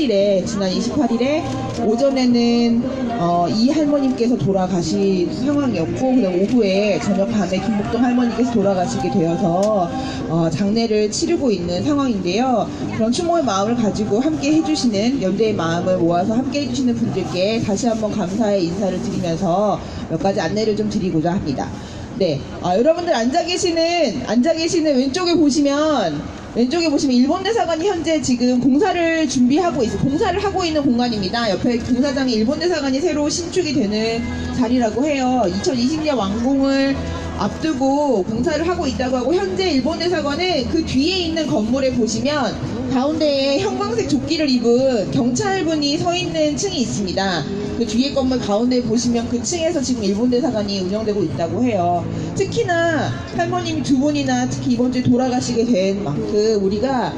28일에 지난 28일에 오전에는 이 할머님께서 돌아가신 상황이었고 그다음 오후에 저녁 밤에 김복동 할머니께서 돌아가시게 되어서 장례를 치르고 있는 상황인데요. 그런 추모의 마음을 가지고 함께 해주시는 연대의 마음을 모아서 함께 해주시는 분들께 다시 한번 감사의 인사를 드리면서 몇 가지 안내를 좀 드리고자 합니다. 네, 여러분들 앉아 계시는 왼쪽에 보시면 일본 대사관이 현재 지금 공사를 준비하고 있어요. 공사를 하고 있는 공간입니다. 옆에 공사장에 일본 대사관이 새로 신축이 되는 자리라고 해요. 2020년 완공을 앞두고 공사를 하고 있다고 하고, 현재 일본 대사관은 그 뒤에 있는 건물에 보시면 가운데에 형광색 조끼를 입은 경찰분이 서 있는 층이 있습니다. 그 뒤에 건물 가운데 보시면 그 층에서 지금 일본 대사관이 운영되고 있다고 해요. 특히나 할머님이 두 분이나 특히 이번 주에 돌아가시게 된 만큼 우리가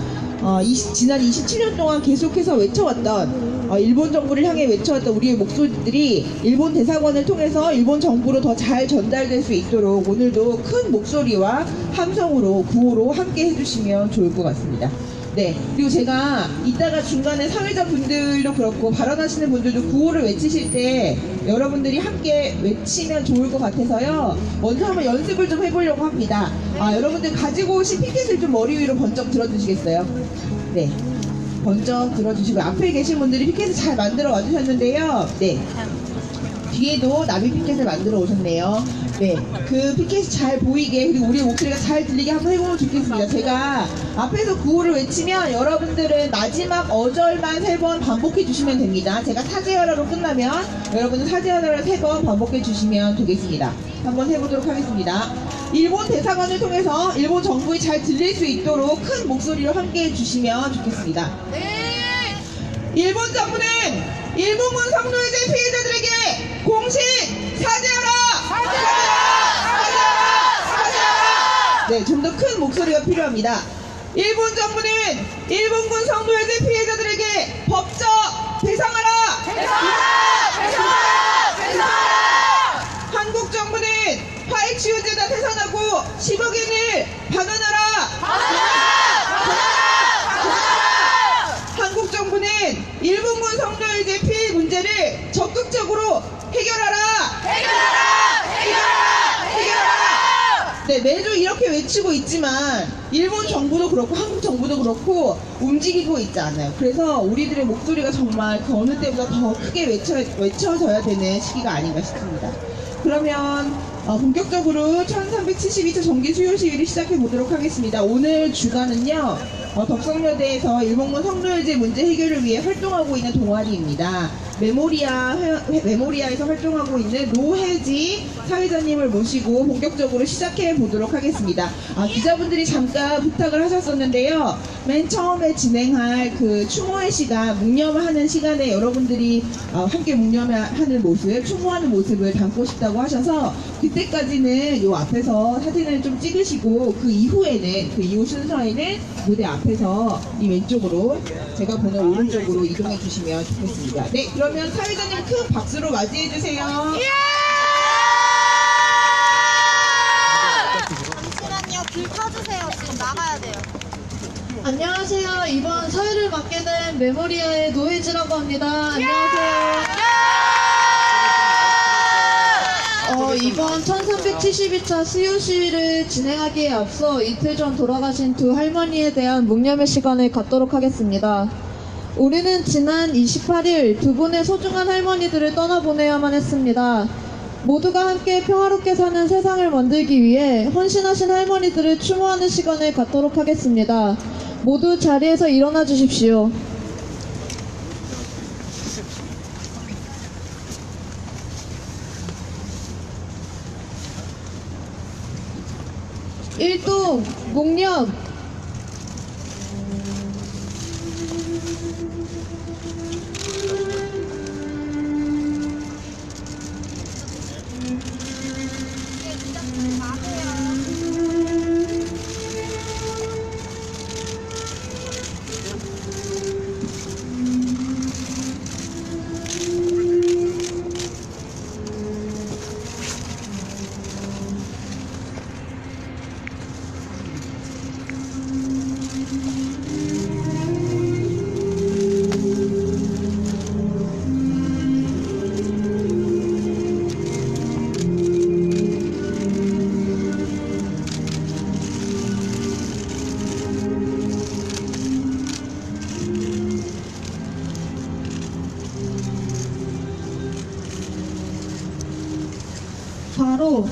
지난 27년 동안 계속해서 외쳐왔던 일본 정부를 향해 외쳐왔던 우리의 목소리들이 일본 대사관을 통해서 일본 정부로 더 잘 전달될 수 있도록 오늘도 큰 목소리와 함성으로 구호로 함께 해주시면 좋을 것 같습니다. 네, 그리고 제가 이따가 중간에 사회자분들도 그렇고 발언하시는 분들도 구호를 외치실 때 여러분들이 함께 외치면 좋을 것 같아서요, 먼저 한번 연습을 좀 해보려고 합니다. 여러분들 가지고 오신 피켓을 좀 머리 위로 번쩍 들어주시겠어요? 네, 번쩍 들어주시고, 앞에 계신 분들이 피켓을 잘 만들어 와주셨는데요. 네, 뒤에도 나비 피켓을 만들어 오셨네요. 네, 그 피켓이 잘 보이게, 그리고 우리의 목소리가 잘 들리게 한번 해보면 좋겠습니다. 제가 앞에서 구호를 외치면 여러분들은 마지막 어절만 3번 반복해 주시면 됩니다. 제가 사제열화로 끝나면 여러분은 사제열화를 3번 반복해 주시면 되겠습니다. 한번 해보도록 하겠습니다. 일본 대사관을 통해서 일본 정부에 잘 들릴 수 있도록 큰 목소리로 함께 해주시면 좋겠습니다. 네. 일본 정부는 일본군 성노예제 피해자들에게 공식 사죄하라! 네, 좀 더 큰 목소리가 필요합니다. 일본 정부는 일본군 성노예제 피해자들에게 법적 배상하라! 한국 정부는 파해치유재단 해산하고 10억 엔을 반환하라! 한국 정부는 일본군 성노예제 피해 문제를 적극적으로 해결하라! 네, 매주 이렇게 외치고 있지만 일본 정부도 그렇고 한국 정부도 그렇고 움직이고 있지 않아요. 그래서 우리들의 목소리가 정말 그 어느 때보다 더 크게 외쳐져야 되는 시기가 아닌가 싶습니다. 그러면 본격적으로 1372차 정기 수요 시위를 시작해 보도록 하겠습니다. 오늘 주간은요, 덕성여대에서 일본군 성노예제 문제 해결을 위해 활동하고 있는 동아리입니다. 메모리아에서 활동하고 있는 노혜지 사회자님을 모시고 본격적으로 시작해 보도록 하겠습니다. 기자분들이 잠깐 부탁을 하셨었는데요, 맨 처음에 진행할 그 추모의 시간, 묵념하는 시간에 여러분들이 함께 묵념하는 모습, 추모하는 모습을 담고 싶다고 하셔서 그때까지는 요 앞에서 사진을 좀 찍으시고, 그 이후 순서에는 무대 앞에서 이 왼쪽으로, 제가 보는 오른쪽으로 이동해 주시면 좋겠습니다. 네, 그러면 사회자님 큰 박수로 맞이해 주세요. 잠시만요. 길 켜주세요. 지금 나가야 돼요. 안녕하세요. 이번 사회를 맡게 된 메모리아의 노혜지라고 합니다. 안녕하세요. 이번 1372차 수요 시위를 진행하기에 앞서 이틀 전 돌아가신 두 할머니에 대한 묵념의 시간을 갖도록 하겠습니다. 우리는 지난 28일 두 분의 소중한 할머니들을 떠나보내야만 했습니다. 모두가 함께 평화롭게 사는 세상을 만들기 위해 헌신하신 할머니들을 추모하는 시간을 갖도록 하겠습니다. 모두 자리에서 일어나 주십시오. 일동 묵념. 마지막으로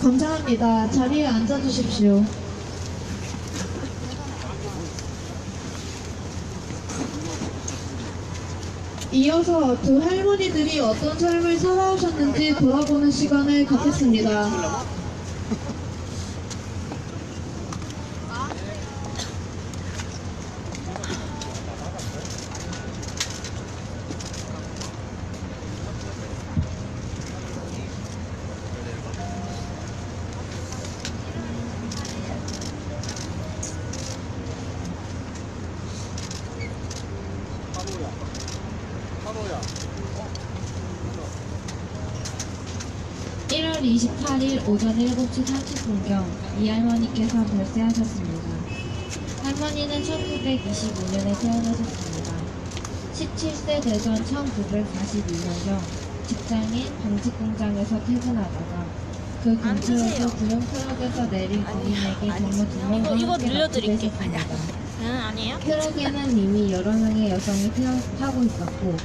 감사합니다. 자리에 앉아주십시오. 이어서 두 할머니들이 어떤 삶을 살아오셨는지 돌아보는 시간을 갖겠습니다. 한호야. 1월 28일 오전 7시 30분경 이 할머니께서 별세하셨습니다. 할머니는 1925년에 태어나셨습니다. 17세 되던 1942년경 직장인 방직공장에서 퇴근하다가 그 근처에서 구형 트럭에서 내린 군인에게 경로 2명과 이거 함께 늘려드릴게. 납치되셨습니다. 아니에요? 트럭에는 이미 여러 명의 여성이 타고 있었고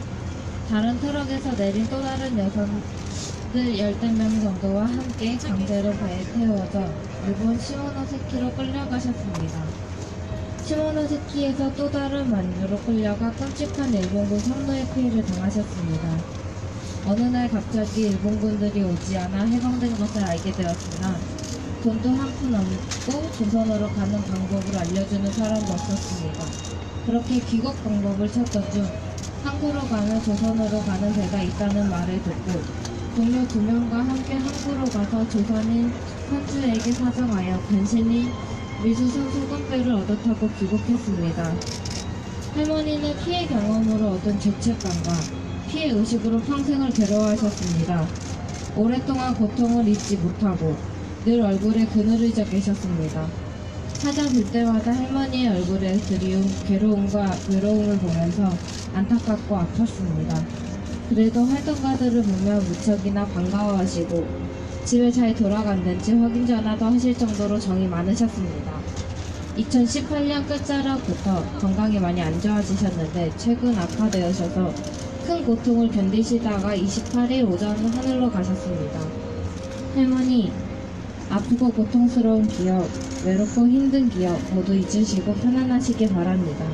다른 트럭에서 내린 또 다른 여성들 14명 정도와 함께 강제로 배에 태워져 일본 시모노세키로 끌려가셨습니다. 시모노세키에서 또 다른 만주로 끌려가 끔찍한 일본군 성노예 피해를 당하셨습니다. 어느 날 갑자기 일본군들이 오지 않아 해방된 것을 알게 되었으나 돈도 한 푼 없고 조선으로 가는 방법을 알려주는 사람도 없었습니다. 그렇게 귀국 방법을 찾던 중 항구로 가는 조선으로 가는 배가 있다는 말을 듣고 동료 2명과 함께 항구로 가서 조선인 선주에게 사정하여 간신히 미수선 소금배를 얻어 타고 귀국했습니다. 할머니는 피해 경험으로 얻은 죄책감과 피해 의식으로 평생을 괴로워하셨습니다. 오랫동안 고통을 잊지 못하고 늘 얼굴에 그늘을 져 계셨습니다. 찾아뵐 때마다 할머니의 얼굴에 드리운 괴로움과 외로움을 보면서 안타깝고 아팠습니다. 그래도 활동가들을 보며 무척이나 반가워하시고 집에 잘 돌아갔는지 확인 전화도 하실 정도로 정이 많으셨습니다. 2018년 끝자락부터 건강이 많이 안 좋아지셨는데 최근 악화되셔서 큰 고통을 견디시다가 28일 오전 하늘로 가셨습니다. 할머니, 아프고 고통스러운 기억, 외롭고 힘든 기억 모두 잊으시고 편안하시길 바랍니다.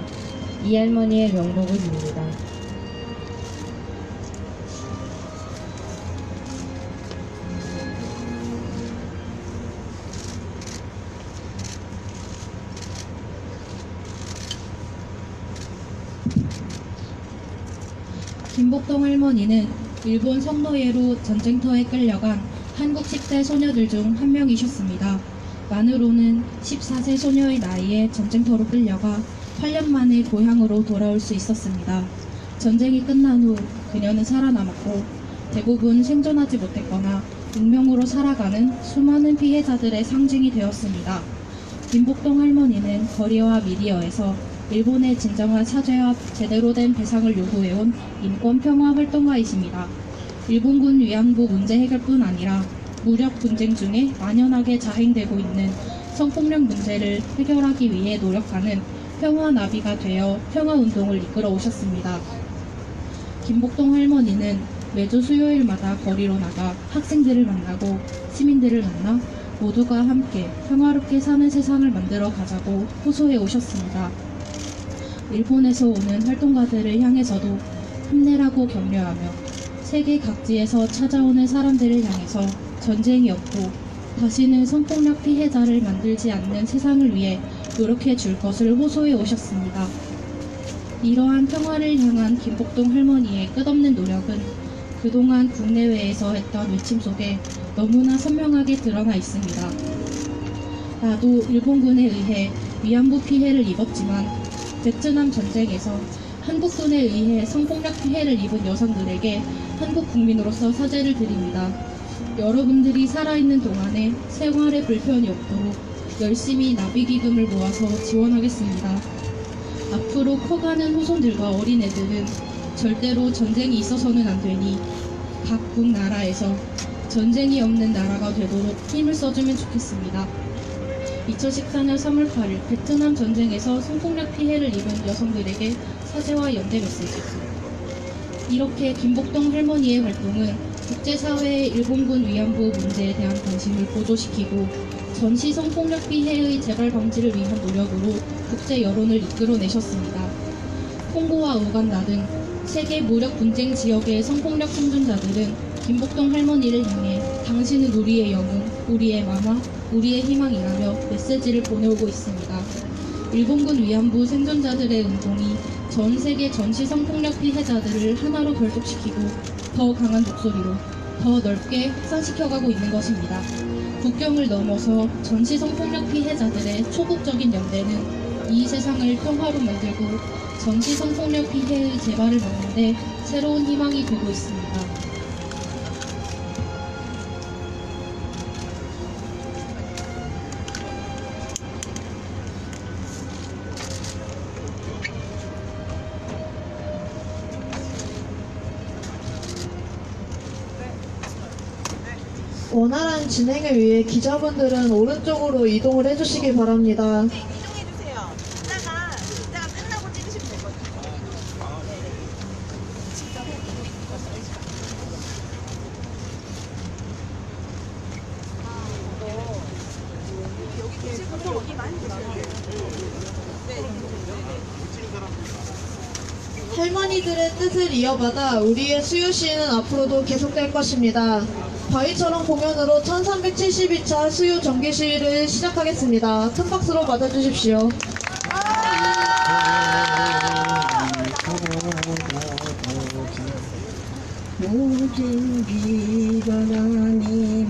이 할머니의 명복을 빕니다. 김복동 할머니는 일본 성노예로 전쟁터에 끌려간 한국 10대 소녀들 중 한 명이셨습니다. 만으로는 14세 소녀의 나이에 전쟁터로 끌려가 8년 만에 고향으로 돌아올 수 있었습니다. 전쟁이 끝난 후 그녀는 살아남았고 대부분 생존하지 못했거나 익명으로 살아가는 수많은 피해자들의 상징이 되었습니다. 김복동 할머니는 거리와 미디어에서 일본의 진정한 사죄와 제대로 된 배상을 요구해온 인권평화 활동가이십니다. 일본군 위안부 문제 해결뿐 아니라 무력 분쟁 중에 만연하게 자행되고 있는 성폭력 문제를 해결하기 위해 노력하는 평화 나비가 되어 평화운동을 이끌어 오셨습니다. 김복동 할머니는 매주 수요일마다 거리로 나가 학생들을 만나고 시민들을 만나 모두가 함께 평화롭게 사는 세상을 만들어 가자고 호소해 오셨습니다. 일본에서 오는 활동가들을 향해서도 힘내라고 격려하며 세계 각지에서 찾아오는 사람들을 향해서 전쟁이 없고 다시는 성폭력 피해자를 만들지 않는 세상을 위해 노력해 줄 것을 호소해 오셨습니다. 이러한 평화를 향한 김복동 할머니의 끝없는 노력은 그동안 국내외에서 했던 외침 속에 너무나 선명하게 드러나 있습니다. 나도 일본군에 의해 위안부 피해를 입었지만 베트남 전쟁에서 한국군에 의해 성폭력 피해를 입은 여성들에게 한국 국민으로서 사죄를 드립니다. 여러분들이 살아있는 동안에 생활에 불편이 없도록 열심히 나비기금을 모아서 지원하겠습니다. 앞으로 커가는 후손들과 어린애들은 절대로 전쟁이 있어서는 안 되니 각국 나라에서 전쟁이 없는 나라가 되도록 힘을 써주면 좋겠습니다. 2014년 3월 8일 베트남 전쟁에서 성폭력 피해를 입은 여성들에게 사죄와 연대 메시지. 이렇게 김복동 할머니의 활동은 국제사회의 일본군 위안부 문제에 대한 관심을 고조시키고 전시 성폭력 피해의 재발 방지를 위한 노력으로 국제 여론을 이끌어내셨습니다. 콩고와 우간다 등 세계 무력 분쟁 지역의 성폭력 생존자들은 김복동 할머니를 향해 당신은 우리의 영웅, 우리의 마마, 우리의 희망이라며 메시지를 보내오고 있습니다. 일본군 위안부 생존자들의 운동이 전 세계 전시 성폭력 피해자들을 하나로 결속시키고 더 강한 목소리로 더 넓게 확산시켜가고 있는 것입니다. 국경을 넘어서 전시 성폭력 피해자들의 초국적인 연대는 이 세상을 평화로 만들고 전시 성폭력 피해의 재발을 막는데 새로운 희망이 되고 있습니다. 원활한 진행을 위해 기자분들은 오른쪽으로 이동을 해주시기 바랍니다. 이동해주세요. 이따가 끝나고 찍으시면 되거든요. 네네. 직접 여기 계실 분들 여기 많이 계셔요. 네. 할머니들의 뜻을 이어받아 우리의 수요시는 앞으로도 계속될 것입니다. 바위처럼 공연으로 1372차 수요 정기시위를 시작하겠습니다. 큰 박수로 맞아주십시오. 모든 비가 나니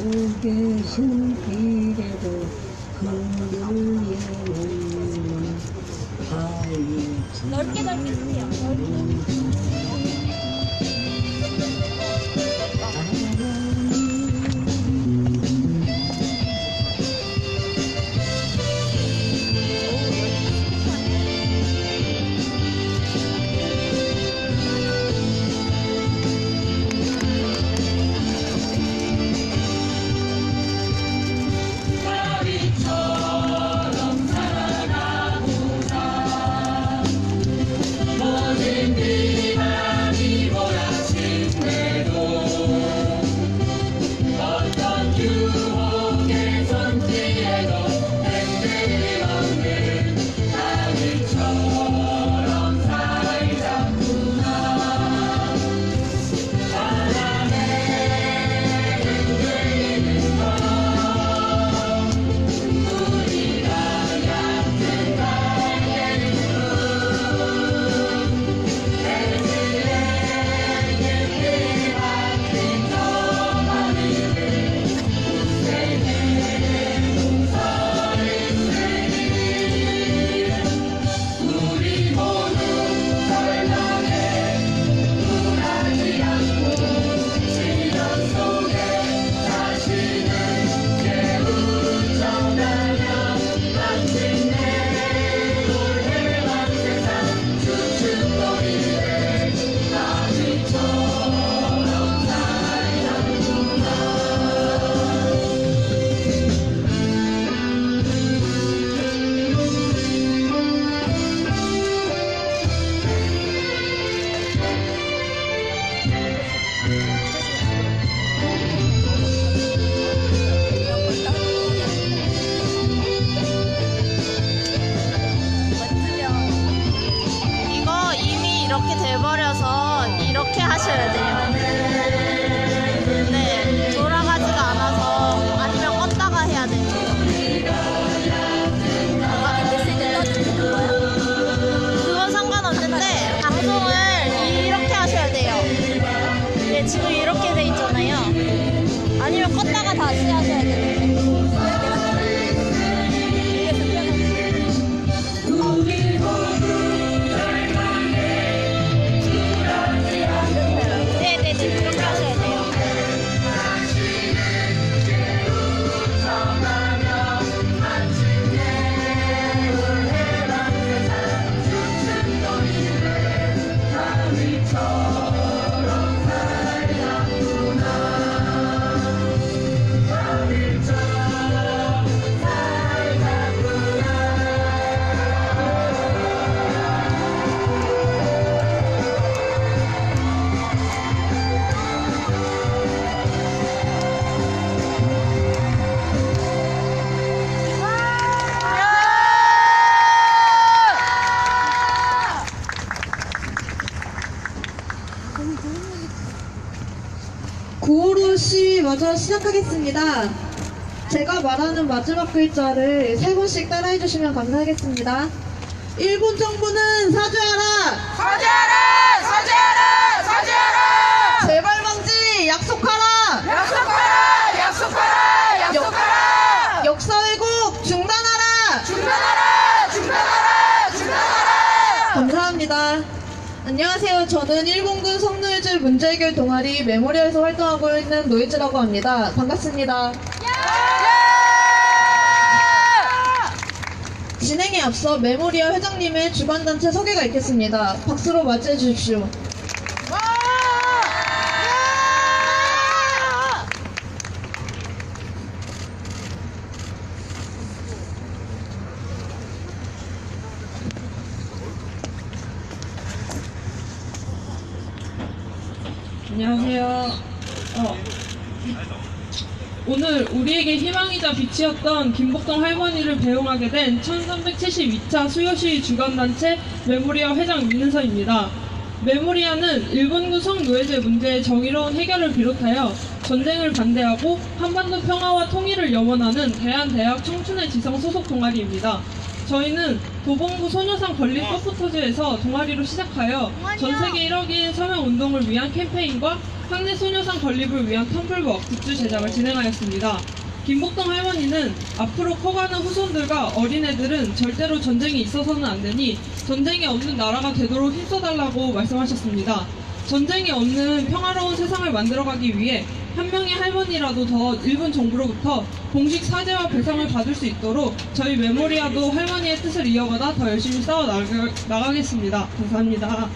오게 손길에도 흔들리는 넓게 쓰세요. 모든 비만이 시작하겠습니다. 제가 말하는 마지막 글자를 3번씩 따라해 주시면 감사하겠습니다. 일본 정부는 사죄하라! 사죄하라! 사죄하라! 사죄하라! 재발 방지 약속하라! 약속하라! 약속하라! 약속하라! 역사 왜곡 중단하라! 중단하라! 중단하라! 중단하라! 감사합니다. 안녕하세요. 저는 일본군 성노예제 문제해결 동아리 메모리얼에서 활동하고 있는 노예즈라고 합니다. 반갑습니다. 진행에 앞서 메모리얼 회장님의 주관단체 소개가 있겠습니다. 박수로 맞이해 주십시오. 안녕하세요. 오늘 우리에게 희망이자 빛이었던 김복동 할머니를 배웅하게 된 1372차 수요시 주간단체 메모리아 회장 윤은서입니다. 메모리아는 일본군 성노예제 문제의 정의로운 해결을 비롯하여 전쟁을 반대하고 한반도 평화와 통일을 염원하는 대한대학 청춘의 지성 소속 동아리입니다. 저희는 도봉구 소녀상 건립 서포터즈에서 동아리로 시작하여 전세계 1억인 서명운동을 위한 캠페인과 학내 소녀상 건립을 위한 텀블벅 굿즈 제작을 진행하였습니다. 김복동 할머니는 앞으로 커가는 후손들과 어린애들은 절대로 전쟁이 있어서는 안 되니 전쟁이 없는 나라가 되도록 힘써달라고 말씀하셨습니다. 전쟁이 없는 평화로운 세상을 만들어가기 위해 한 명의 할머니라도 더 일본 정부로부터 공식 사죄와 배상을 받을 수 있도록 저희 메모리아도 할머니의 뜻을 이어가다 더 열심히 싸워 나가겠습니다. 감사합니다.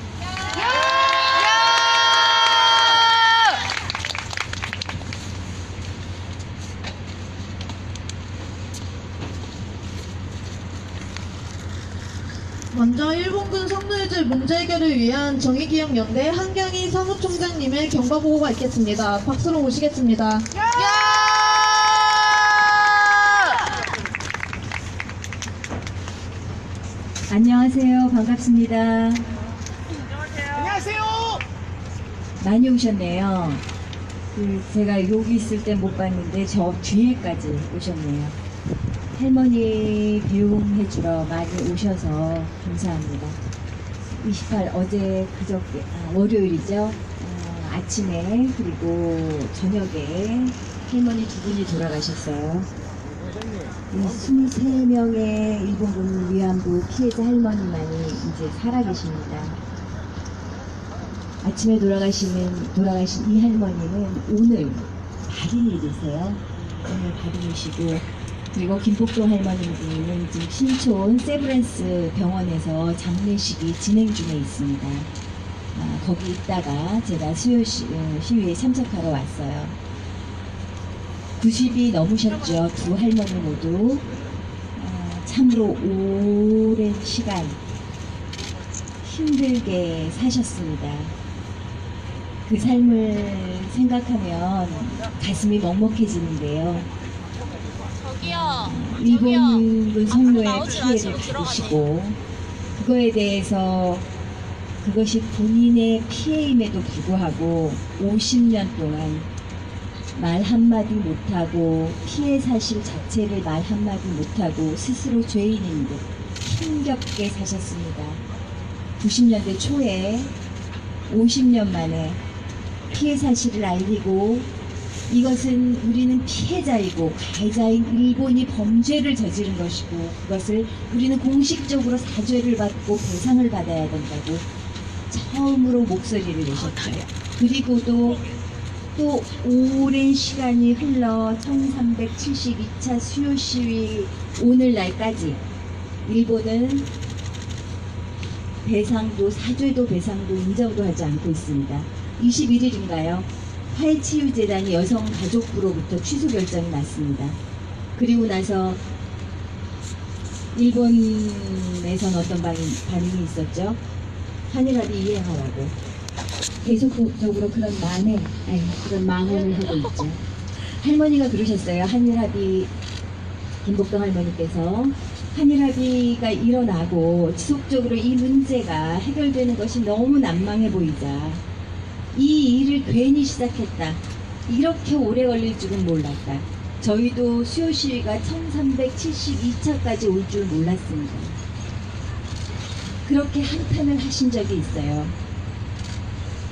먼저 일본군 성노예제 문제 해결을 위한 정의기억연대 한경희 사무총장님의 경과보고가 있겠습니다. 박수로 모시겠습니다. 안녕하세요. 반갑습니다. 안녕하세요. 많이 오셨네요. 제가 여기 있을 때 못 봤는데 저 뒤에까지 오셨네요. 할머니 배웅해주러 많이 오셔서 감사합니다. 28 어제 그저께 월요일이죠. 아침에 그리고 저녁에 할머니 두 분이 돌아가셨어요. 23명의 일본군 위안부 피해자 할머니만이 이제 살아계십니다. 아침에 돌아가신 이 할머니는 오늘 발인일이세요. 오늘 발인이시고, 그리고 김복동 할머니는 지금 신촌 세브란스 병원에서 장례식이 진행 중에 있습니다. 거기 있다가 제가 시위에 참석하러 왔어요. 90이 넘으셨죠. 두 할머니 모두. 참으로 오랜 시간 힘들게 사셨습니다. 그 삶을 생각하면 가슴이 먹먹해지는데요. 일본군 성노예 피해를 받으시고 그거에 대해서 그것이 본인의 피해임에도 불구하고 50년 동안 말 한마디 못하고 피해 사실 자체를 말 한마디 못하고 스스로 죄인인 듯 힘겹게 사셨습니다. 90년대 초에 50년 만에 피해 사실을 알리고 이것은 우리는 피해자이고 가해자인 일본이 범죄를 저지른 것이고 그것을 우리는 공식적으로 사죄를 받고 배상을 받아야 된다고 처음으로 목소리를 내셨죠. 그리고 또 오랜 시간이 흘러 1372차 수요 시위 오늘날까지 일본은 배상도 사죄도 배상도 인정도 하지 않고 있습니다. 21일인가요? 화해치유재단이 여성가족부로부터 취소 결정이 났습니다. 그리고 나서 일본에선 어떤 반응이 있었죠? 한일합의 이행하라고 계속적으로 그런 망언을 하고 있죠. 할머니가 그러셨어요. 한일합의 김복동 할머니께서 한일합의가 일어나고 지속적으로 이 문제가 해결되는 것이 너무 난망해 보이자 이 일을 괜히 시작했다. 이렇게 오래 걸릴 줄은 몰랐다. 저희도 수요 시위가 1372차까지 올 줄 몰랐습니다. 그렇게 한탄을 하신 적이 있어요.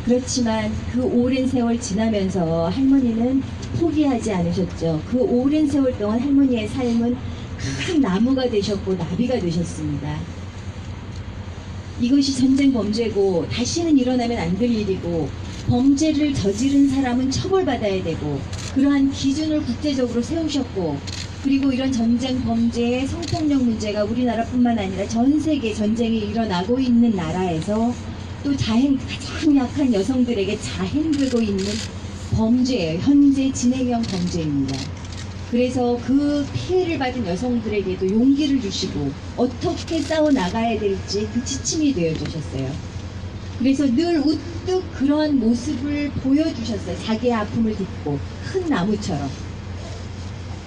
그렇지만 그 오랜 세월 지나면서 할머니는 포기하지 않으셨죠. 그 오랜 세월 동안 할머니의 삶은 큰 나무가 되셨고 나비가 되셨습니다. 이것이 전쟁 범죄고 다시는 일어나면 안 될 일이고 범죄를 저지른 사람은 처벌받아야 되고 그러한 기준을 국제적으로 세우셨고 그리고 이런 전쟁 범죄의 성폭력 문제가 우리나라뿐만 아니라 전 세계 전쟁이 일어나고 있는 나라에서 또 가장 약한 여성들에게 자행되고 있는 범죄예요. 현재 진행형 범죄입니다. 그래서 그 피해를 받은 여성들에게도 용기를 주시고 어떻게 싸워 나가야 될지 그 지침이 되어주셨어요. 그래서 늘 우뚝 그런 모습을 보여주셨어요. 자기의 아픔을 딛고 큰 나무처럼.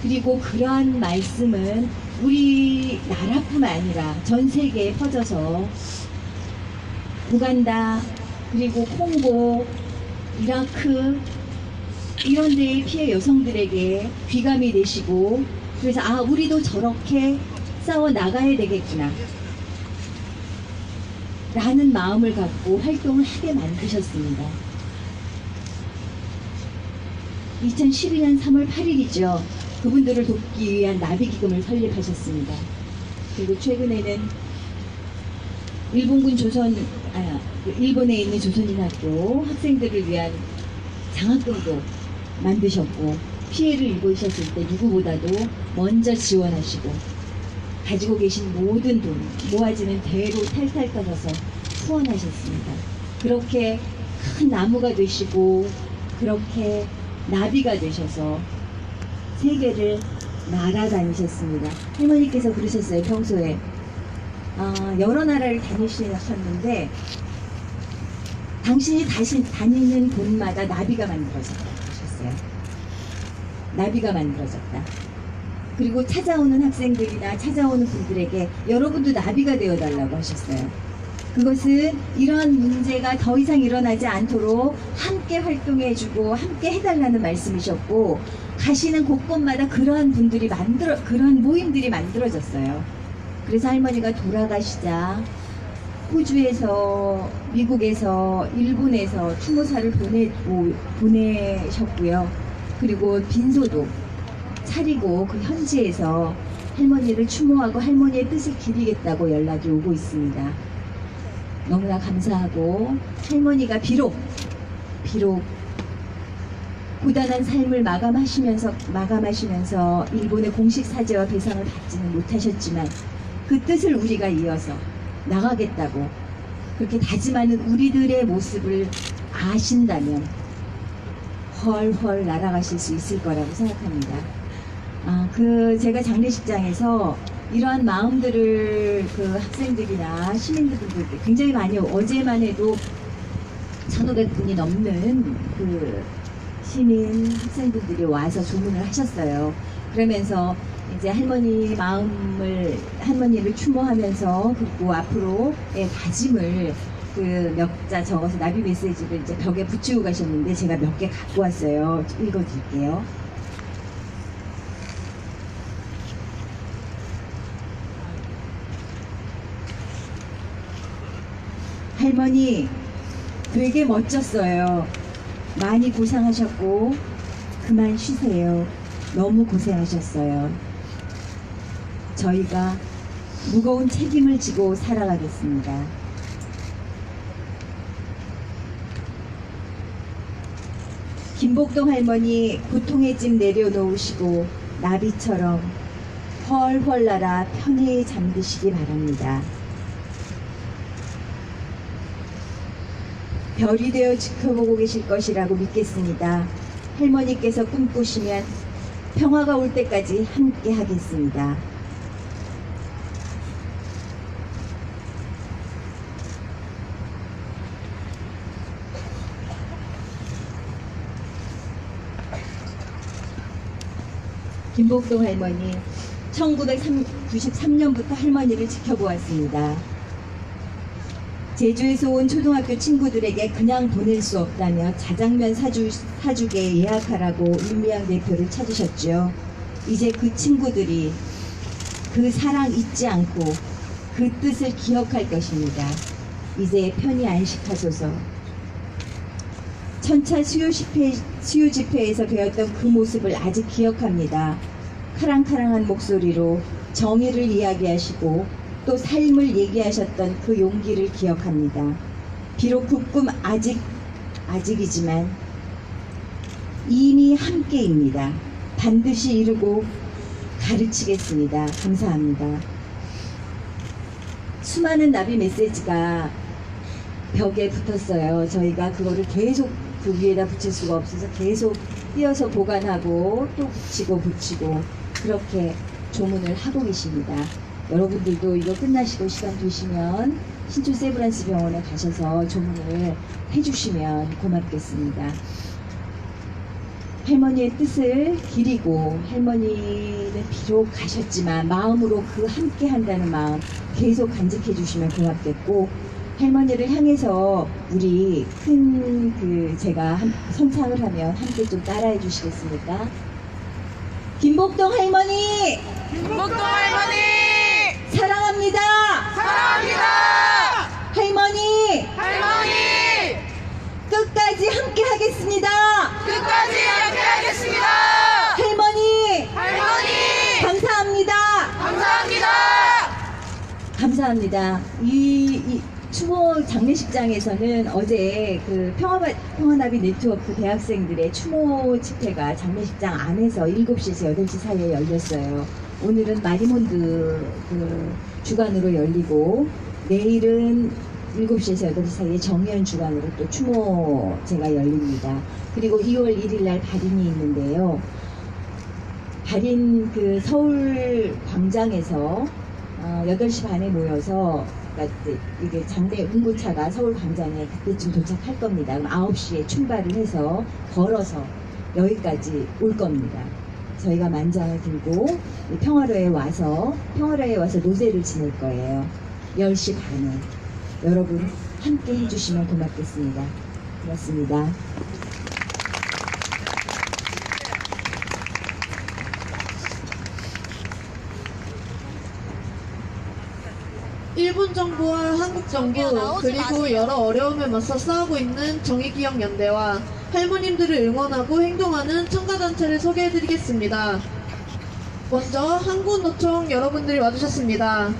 그리고 그러한 말씀은 우리나라뿐만 아니라 전 세계에 퍼져서 우간다, 그리고 콩고, 이라크 이런 데의 피해 여성들에게 귀감이 되시고 그래서 아 우리도 저렇게 싸워 나가야 되겠구나 라는 마음을 갖고 활동을 하게 만드셨습니다. 2012년 3월 8일이죠. 그분들을 돕기 위한 나비기금을 설립하셨습니다. 그리고 최근에는 일본에 있는 조선인학교 학생들을 위한 장학금도 만드셨고 피해를 입으셨을 때 누구보다도 먼저 지원하시고 가지고 계신 모든 돈 모아지는 대로 탈탈 떨어서 후원하셨습니다. 그렇게 큰 나무가 되시고 그렇게 나비가 되셔서 세계를 날아다니셨습니다. 할머니께서 그러셨어요. 평소에 여러 나라를 다니셨는데 당신이 다니는 곳마다 나비가 만들어졌다 하셨어요. 나비가 만들어졌다. 그리고 찾아오는 학생들이나 찾아오는 분들에게 여러분도 나비가 되어달라고 하셨어요. 그것은 이러한 문제가 더 이상 일어나지 않도록 함께 활동해주고 함께 해달라는 말씀이셨고 가시는 곳곳마다 그러한 그러한 모임들이 만들어졌어요. 그래서 할머니가 돌아가시자 호주에서, 미국에서, 일본에서 추모사를 보내셨고요. 그리고 빈소도 차리고 그 현지에서 할머니를 추모하고 할머니의 뜻을 기리겠다고 연락이 오고 있습니다. 너무나 감사하고 할머니가 비록 고단한 삶을 마감하시면서 일본의 공식 사죄와 배상을 받지는 못하셨지만 그 뜻을 우리가 이어서 나가겠다고 그렇게 다짐하는 우리들의 모습을 아신다면 헐헐 날아가실 수 있을 거라고 생각합니다. 제가 장례식장에서 이러한 마음들을 그 학생들이나 시민들께 굉장히 많이 어제만 해도 1,500분이 넘는 그 시민 학생들이 와서 조문을 하셨어요. 그러면서 이제 할머니를 추모하면서 그리고 앞으로의 다짐을 그 몇 자 적어서 나비 메시지를 이제 벽에 붙이고 가셨는데 제가 몇 개 갖고 왔어요. 읽어드릴게요. 할머니 되게 멋졌어요. 많이 고생하셨고 그만 쉬세요. 너무 고생하셨어요. 저희가 무거운 책임을 지고 살아가겠습니다. 김복동 할머니 고통의 짐 내려놓으시고 나비처럼 헐헐 날아 편히 잠드시기 바랍니다. 별이 되어 지켜보고 계실 것이라고 믿겠습니다. 할머니께서 꿈꾸시면 평화가 올 때까지 함께 하겠습니다. 김복동 할머니 1993년부터 할머니를 지켜보았습니다. 제주에서 온 초등학교 친구들에게 그냥 보낼 수 없다며 자장면 사주게 예약하라고 윤미향 대표를 찾으셨죠. 이제 그 친구들이 그 사랑 잊지 않고 그 뜻을 기억할 것입니다. 이제 편히 안식하소서. 천차 수요 집회에서 배웠던 그 모습을 아직 기억합니다. 카랑카랑한 목소리로 정의를 이야기하시고 또 삶을 얘기하셨던 그 용기를 기억합니다. 비록 그 꿈 아직이지만 이미 함께입니다. 반드시 이루고 가르치겠습니다. 감사합니다. 수많은 나비 메시지가 벽에 붙었어요. 저희가 그거를 계속 그 위에다 붙일 수가 없어서 계속 띄어서 보관하고 또 붙이고 그렇게 조문을 하고 계십니다. 여러분들도 이거 끝나시고 시간 되시면 신촌 세브란스 병원에 가셔서 조문을 해주시면 고맙겠습니다. 할머니의 뜻을 기리고 할머니는 비록 가셨지만 마음으로 그 함께 한다는 마음 계속 간직해 주시면 고맙겠고, 할머니를 향해서 우리 제가 선창을 하면 함께 좀 따라해 주시겠습니까? 김복동 할머니! 김복동 할머니! 사랑합니다! 사랑합니다! 할머니! 할머니! 끝까지 함께 하겠습니다! 끝까지 함께 하겠습니다! 할머니! 할머니! 감사합니다! 감사합니다! 감사합니다. 이 추모 장례식장에서는 어제 그 평화나비 네트워크 대학생들의 추모 집회가 장례식장 안에서 7시에서 8시 사이에 열렸어요. 오늘은 마리몬드 주관으로 열리고 내일은 7시에서 8시 사이에 정연 주관으로 또 추모제가 열립니다. 그리고 2월 1일 날 발인이 있는데요. 발인 서울 광장에서 8시 반에 모여서 이게 장례 운구차가 서울 광장에 그때쯤 도착할 겁니다. 그럼 9시에 출발을 해서 걸어서 여기까지 올 겁니다. 저희가 만장을 들고 평화로에 와서 노제를 지낼 거예요. 10시 반에. 여러분 함께 해주시면 고맙겠습니다. 고맙습니다. 일본 정부와 한국 정부 그리고 여러 어려움에 맞서 싸우고 있는 정의기억연대와 할머님들을 응원하고 행동하는 청가단체를 소개해드리겠습니다. 먼저 한국노총 여러분들이 와주셨습니다.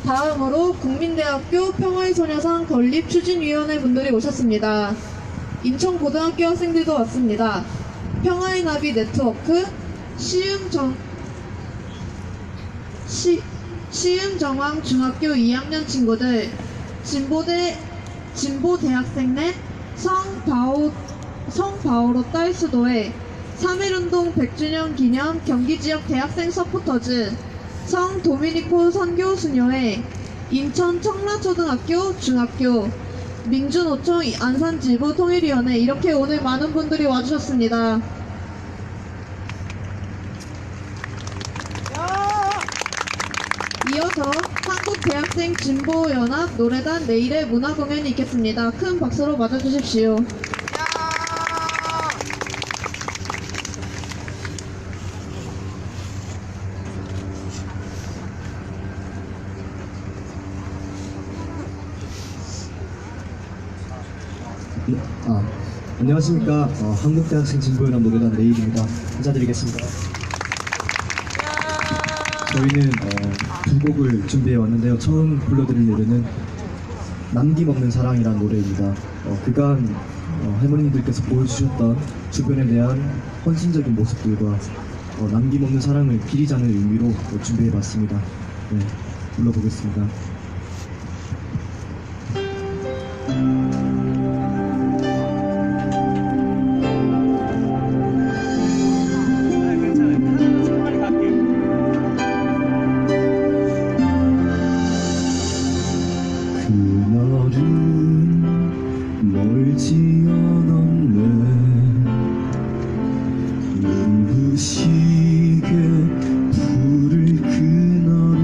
다음으로 국민대학교 평화의 소녀상 건립추진위원회 분들이 오셨습니다. 인천고등학교 학생들도 왔습니다. 평화의 나비 네트워크 시흥정왕 중학교 2학년 친구들, 진보대학생넷 성바오로 딸수도회, 3.1운동 100주년 기념 경기지역 대학생 서포터즈, 성 도미니코 선교 수녀회, 인천 청라초등학교 중학교, 민주노총 안산지부 통일위원회, 이렇게 오늘 많은 분들이 와주셨습니다. 이어서 한국대학생 진보연합 노래단 내일의 문화공연이 있겠습니다. 큰 박수로 맞아주십시오. 안녕하십니까. 한국대학생 진보연합 노래단 내일입니다. 인사드리겠습니다. 저희는 두 곡을 준비해 왔는데요. 처음 불러드릴 노래는 남김없는 사랑이라는 노래입니다. 그간 할머님들께서 보여주셨던 주변에 대한 헌신적인 모습들과 남김없는 사랑을 기리자는 의미로 준비해 봤습니다. 네, 불러보겠습니다. 멀지 않았네. 눈부시게 부를 그날은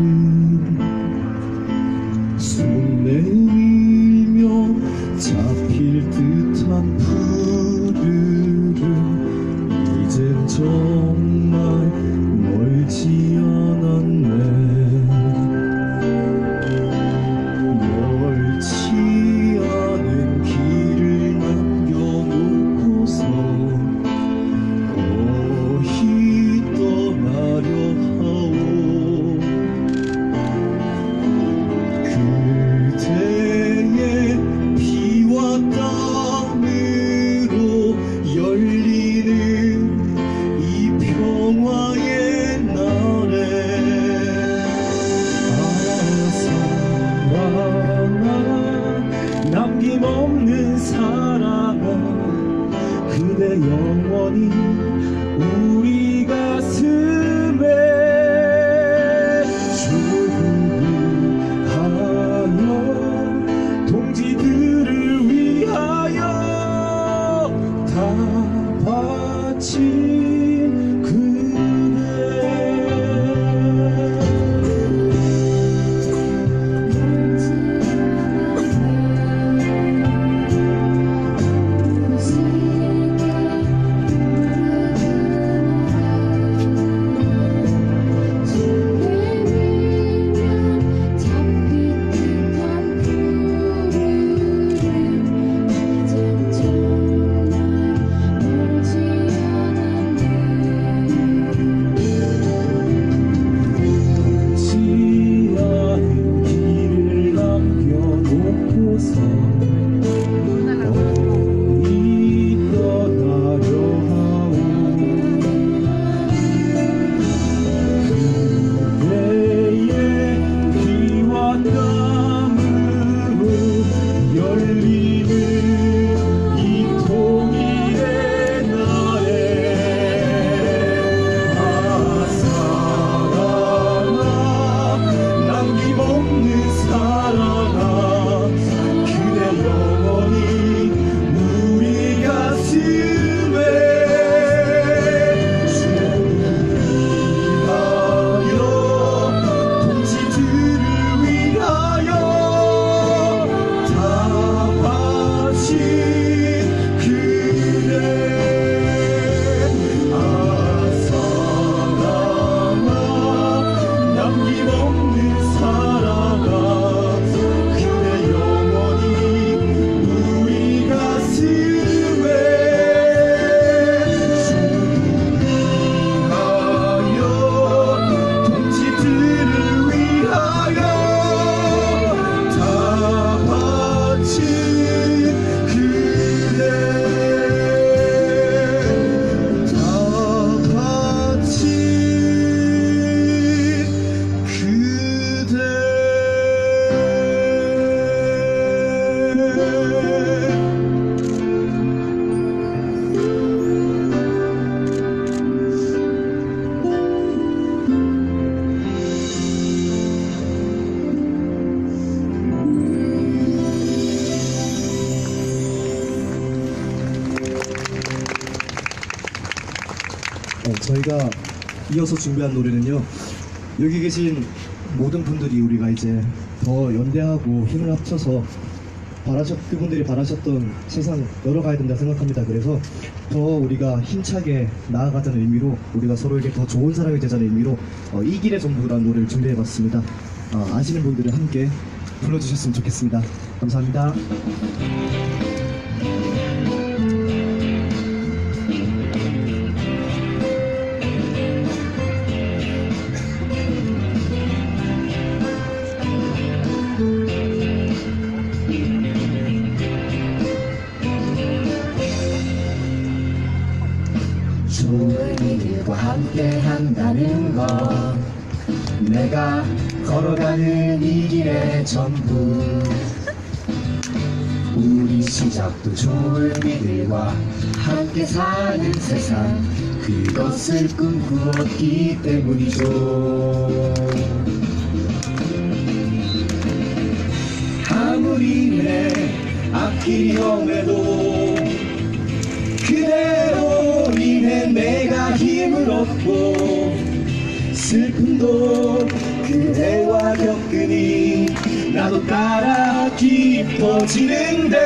저희가 이어서 준비한 노래는요, 여기 계신 모든 분들이 우리가 이제 더 연대하고 힘을 합쳐서 그분들이 바라셨던 세상 열어가야 된다 생각합니다. 그래서 더 우리가 힘차게 나아가자는 의미로, 우리가 서로에게 더 좋은 사람이 되자는 의미로 이 길의 전부라는 노래를 준비해봤습니다. 아시는 분들은 함께 불러주셨으면 좋겠습니다. 감사합니다. 좋은 이들과 함께 한다는 건 내가 걸어가는 이 길의 전부. 우리 시작도 좋은 이들과 함께 사는 세상, 그것을 꿈꾸었기 때문이죠. 아무리 내 앞길이 험해도 그대로 인해 내가 힘을 얻고, 슬픔도 그대와 겪으니 나도 따라 깊어지는데,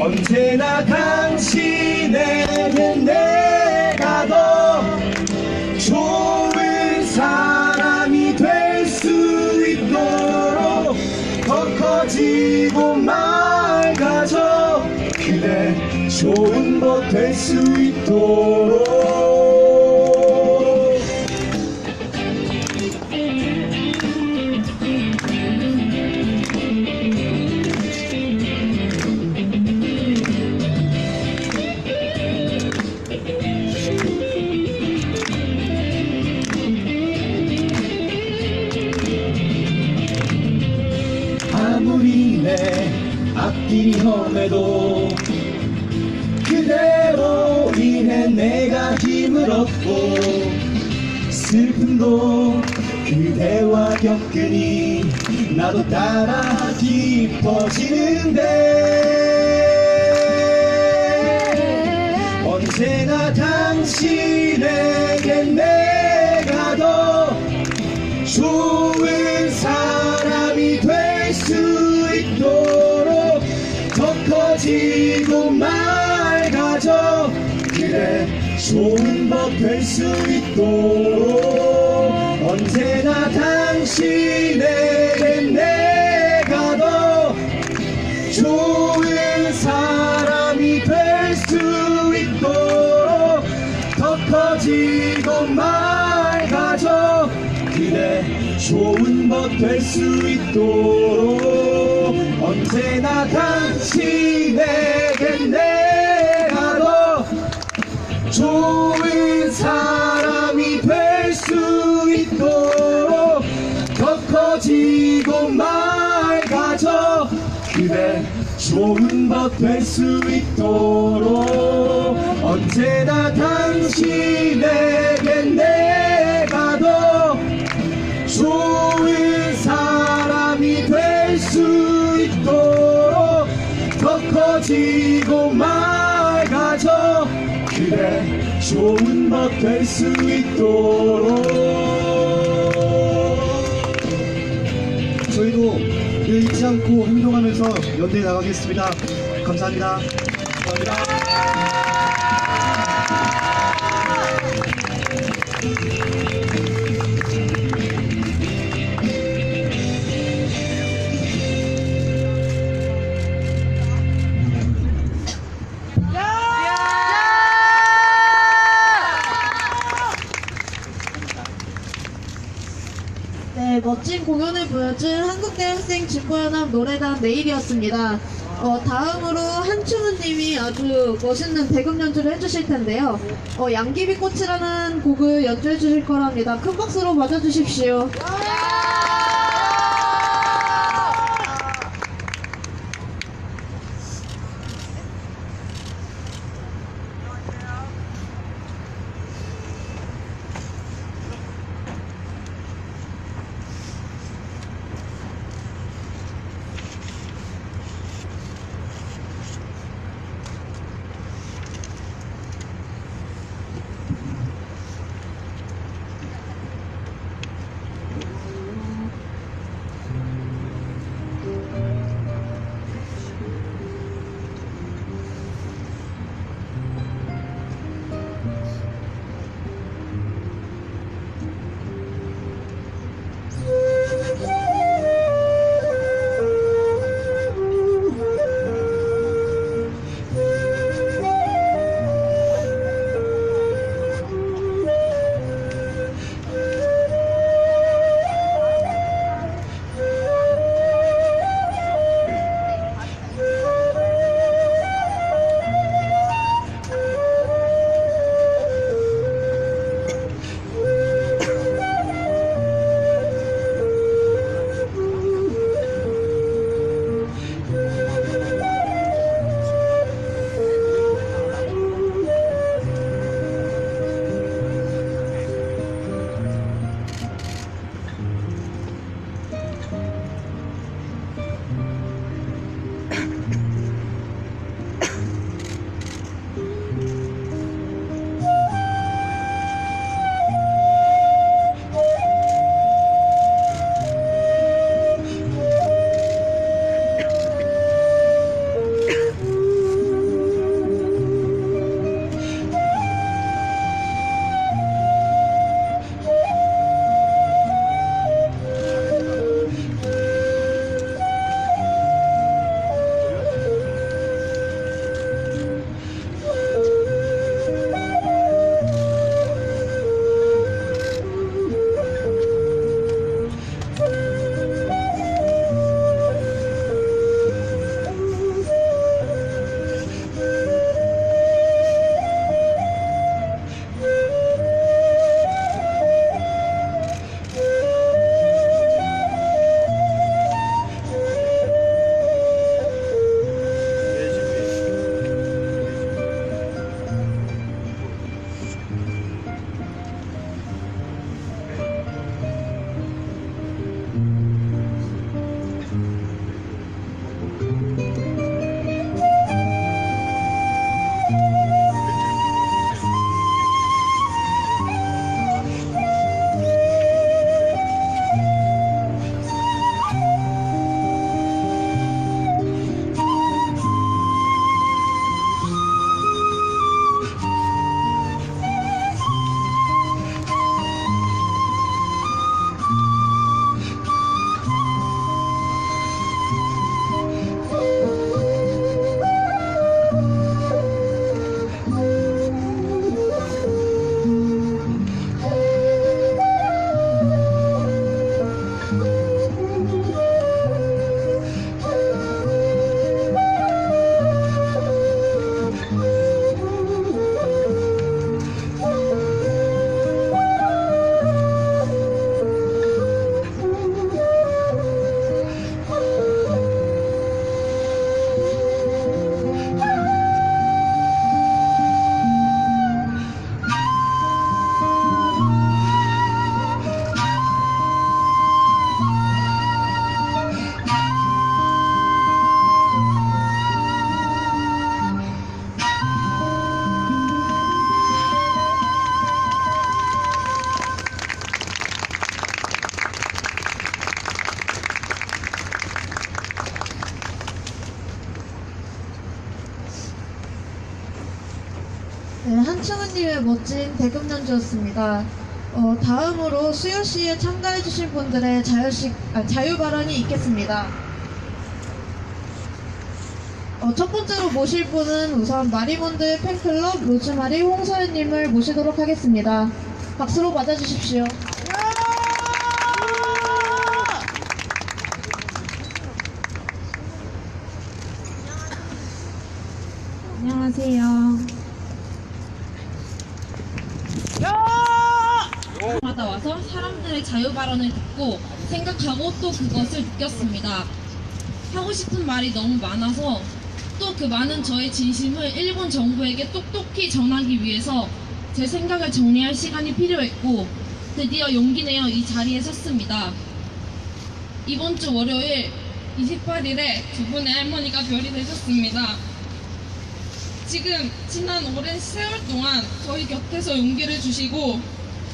언제나 당신에게 내가 더 좋은 사람이 될 수 있도록 더 커지고 맑아져 그대 좋은 것 될 수 있도록. 아무리 내 앞길이 험해도 그대로 인해 내가 힘을 얻고, 슬픔도 그대와 겪으니 나도 따라 깊어지는데, 언제나 당신에게 내가 더 좋은 사람이 될 수 있도록 더 커지고 맑아져 그래 좋은 법 될 수 있도록, 언제나 당신에게 내가 더 좋은 사람이 될 수 있도록 더 커지고 맑아져 그래 좋은 법 될 수 있도록, 언제나 당신에게 내가 더 좋은 사람이 될 수 있도록 더 커지고 맑아져 그래 좋은 법 될 수 있도록, 언제나 당신에게 내가 더 좋은 사람이 될 수 있도록 더 커지고 맑아져 그래 좋은 법 될 수 있도록. 저희도 늘 잊지 않고 행동하면서 연대해 나가겠습니다. 감사합니다. 네, 멋진 공연을 보여준 한국대학생 진보연합 노래단 내일이었습니다. 다음으로 한충은님이 아주 멋있는 대금 연주를 해주실 텐데요. 양귀비 꽃이라는 곡을 연주해 주실 거랍니다. 큰 박수로 맞아주십시오. 할머니의 멋진 대금 연주였습니다. 다음으로 수요시에 참가해주신 분들의 자유 발언이 있겠습니다. 첫 번째로 모실 분은 우선 마리몬드 팬클럽 로즈마리 홍서연님을 모시도록 하겠습니다. 박수로 맞아주십시오. 안녕하세요. 마다 와서 사람들의 자유 발언을 듣고 생각하고 또 그것을 느꼈습니다. 하고 싶은 말이 너무 많아서 또 그 많은 저의 진심을 일본 정부에게 똑똑히 전하기 위해서 제 생각을 정리할 시간이 필요했고 드디어 용기 내어 이 자리에 섰습니다. 이번 주 월요일 28일에 두 분의 할머니가 별이 되셨습니다. 지금 지난 오랜 세월 동안 저희 곁에서 용기를 주시고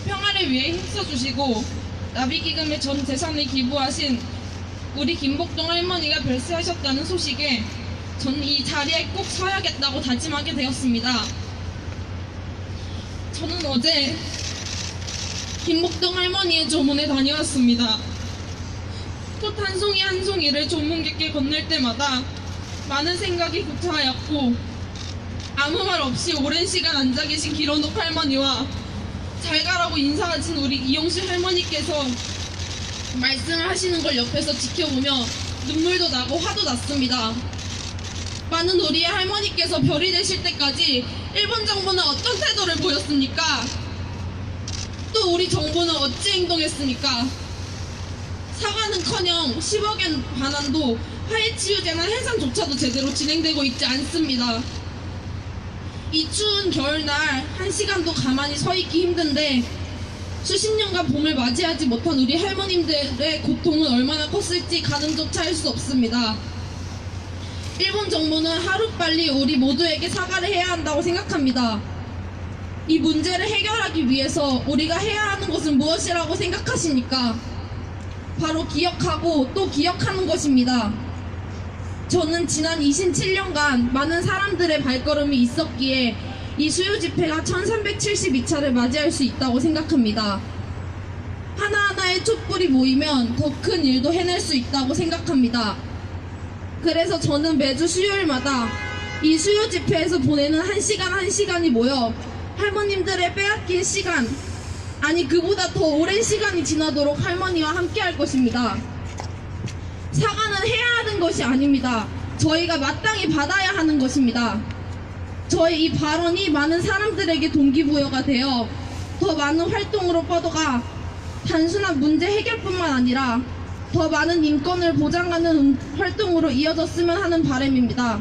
평화를 위해 힘써주시고 나비기금의 전 재산을 기부하신 우리 김복동 할머니가 별세하셨다는 소식에 전 이 자리에 꼭 서야겠다고 다짐하게 되었습니다. 저는 어제 김복동 할머니의 조문에 다녀왔습니다. 꽃 한 송이 한 송이를 조문객께 건넬 때마다 많은 생각이 구차하였고 아무 말 없이 오랜 시간 앉아 계신 길원옥 할머니와 잘 가라고 인사하신 우리 이용실 할머니께서 말씀을 하시는 걸 옆에서 지켜보며 눈물도 나고 화도 났습니다. 많은 우리의 할머니께서 별이 되실 때까지 일본 정부는 어떤 태도를 보였습니까? 또 우리 정부는 어찌 행동했습니까? 사과는커녕 10억엔 반환도 화해치유제나 해산조차도 제대로 진행되고 있지 않습니다. 이 추운 겨울날 1시간도 가만히 서 있기 힘든데 수십 년간 봄을 맞이하지 못한 우리 할머님들의 고통은 얼마나 컸을지 가늠조차 할 수 없습니다. 일본 정부는 하루빨리 우리 모두에게 사과를 해야 한다고 생각합니다. 이 문제를 해결하기 위해서 우리가 해야 하는 것은 무엇이라고 생각하십니까? 바로 기억하고 또 기억하는 것입니다. 저는 지난 27년간 많은 사람들의 발걸음이 있었기에 이 수요 집회가 1372차를 맞이할 수 있다고 생각합니다. 하나하나의 촛불이 모이면 더 큰 일도 해낼 수 있다고 생각합니다. 그래서 저는 매주 수요일마다 이 수요 집회에서 보내는 1시간 1시간이 모여 할머님들의 빼앗긴 시간, 아니 그보다 더 오랜 시간이 지나도록 할머니와 함께 할 것입니다. 사과는 해야 하는 것이 아닙니다. 저희가 마땅히 받아야 하는 것입니다. 저의 이 발언이 많은 사람들에게 동기부여가 되어 더 많은 활동으로 뻗어가 단순한 문제 해결뿐만 아니라 더 많은 인권을 보장하는 활동으로 이어졌으면 하는 바람입니다.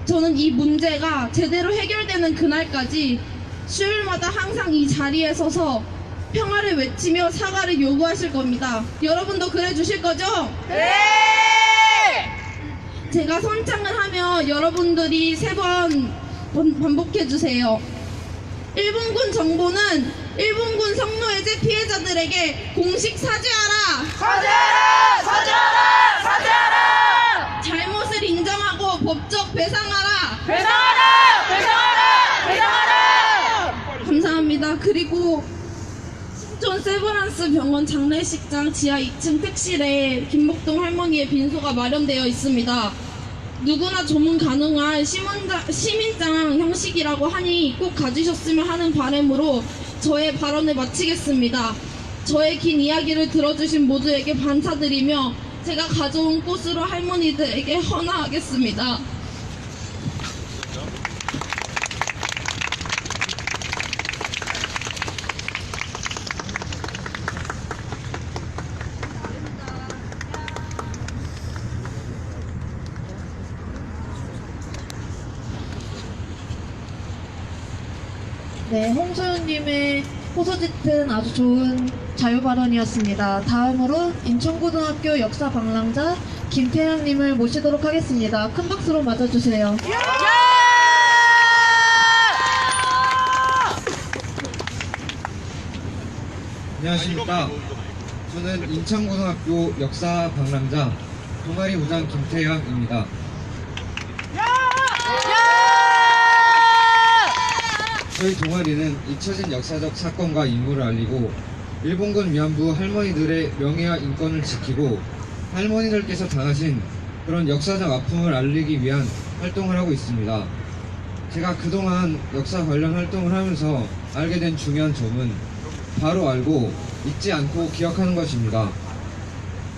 저는 이 문제가 제대로 해결되는 그날까지 수요일마다 항상 이 자리에 서서 평화를 외치며 사과를 요구하실 겁니다. 여러분도 그래 주실 거죠? 네! 제가 선창을 하며 여러분들이 3번 반복해 주세요. 일본군 정부는 일본군 성노예제 피해자들에게 공식 사죄하라! 사죄하라! 사죄하라! 사죄하라! 잘못을 인정하고 법적 배상하라! 배상하라! 배상하라! 배상하라! 감사합니다. 그리고 신촌 세브란스 병원 장례식장 지하 2층 택실에 김복동 할머니의 빈소가 마련되어 있습니다. 누구나 조문 가능한 시민장 형식이라고 하니 꼭 가주셨으면 하는 바람으로 저의 발언을 마치겠습니다. 저의 긴 이야기를 들어주신 모두에게 감사드리며 제가 가져온 꽃으로 할머니들에게 헌화하겠습니다. 네, 홍소연님의 호소짙은 아주 좋은 자유 발언이었습니다. 다음으로 인천고등학교 역사 방랑자 김태양님을 모시도록 하겠습니다. 큰 박수로 맞아주세요. 안녕하십니까. 저는 인천고등학교 역사 방랑자 동아리 부장 김태양입니다. 저희 동아리는 잊혀진 역사적 사건과 인물을 알리고 일본군 위안부 할머니들의 명예와 인권을 지키고 할머니들께서 당하신 그런 역사적 아픔을 알리기 위한 활동을 하고 있습니다. 제가 그동안 역사 관련 활동을 하면서 알게 된 중요한 점은 바로 알고 잊지 않고 기억하는 것입니다.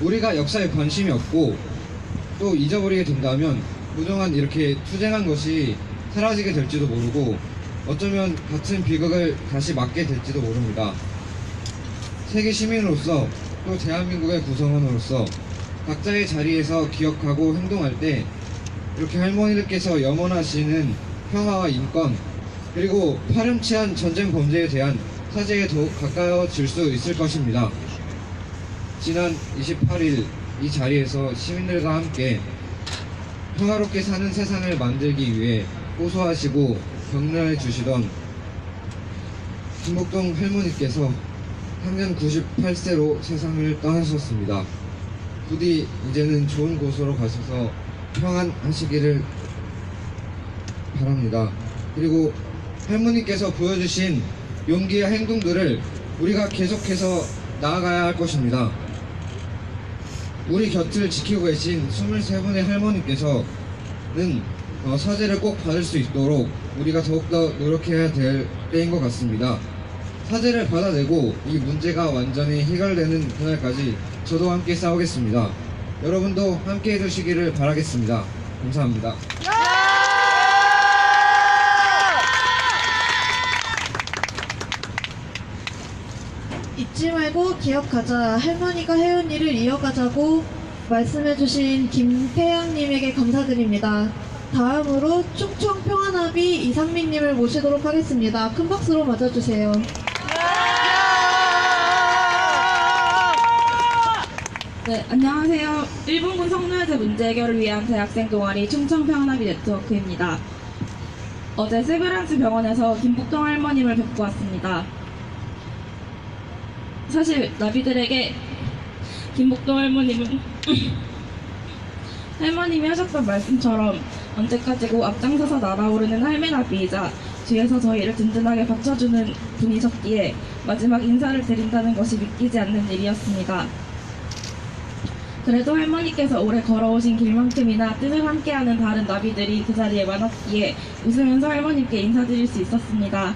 우리가 역사에 관심이 없고 또 잊어버리게 된다면 그동안 이렇게 투쟁한 것이 사라지게 될지도 모르고 어쩌면 같은 비극을 다시 맞게 될지도 모릅니다. 세계 시민으로서 또 대한민국의 구성원으로서 각자의 자리에서 기억하고 행동할 때 이렇게 할머니들께서 염원하시는 평화와 인권 그리고 파렴치한 전쟁 범죄에 대한 사죄에 더욱 가까워질 수 있을 것입니다. 지난 28일 이 자리에서 시민들과 함께 평화롭게 사는 세상을 만들기 위해 호소하시고 격려해 주시던 김복동 할머니께서 향년 98세로 세상을 떠나셨습니다. 부디 이제는 좋은 곳으로 가셔서 평안하시기를 바랍니다. 그리고 할머니께서 보여주신 용기와 행동들을 우리가 계속해서 나아가야 할 것입니다. 우리 곁을 지키고 계신 23분의 할머니께서는 사죄를 꼭 받을 수 있도록 우리가 더욱더 노력해야 될 때인 것 같습니다. 사죄를 받아내고 이 문제가 완전히 해결되는 그날까지 저도 함께 싸우겠습니다. 여러분도 함께 해주시기를 바라겠습니다. 감사합니다. 잊지 말고 기억하자. 할머니가 해온 일을 이어가자고 말씀해주신 김태양님에게 감사드립니다. 다음으로 충청평안합의 이상민님을 모시도록 하겠습니다. 큰 박수로 맞아주세요. 네, 안녕하세요. 일본군 성노예제 문제 해결을 위한 대학생 동아리 충청평안합의 네트워크입니다. 어제 세브란스 병원에서 김복동 할머님을 뵙고 왔습니다. 사실 나비들에게 김복동 할머님은 할머님이 하셨던 말씀처럼 언제까지고 앞장서서 날아오르는 할매나비이자 뒤에서 저희를 든든하게 받쳐주는 분이셨기에 마지막 인사를 드린다는 것이 믿기지 않는 일이었습니다. 그래도 할머니께서 오래 걸어오신 길만큼이나 뜻을 함께하는 다른 나비들이 그 자리에 많았기에 웃으면서 할머님께 인사드릴 수 있었습니다.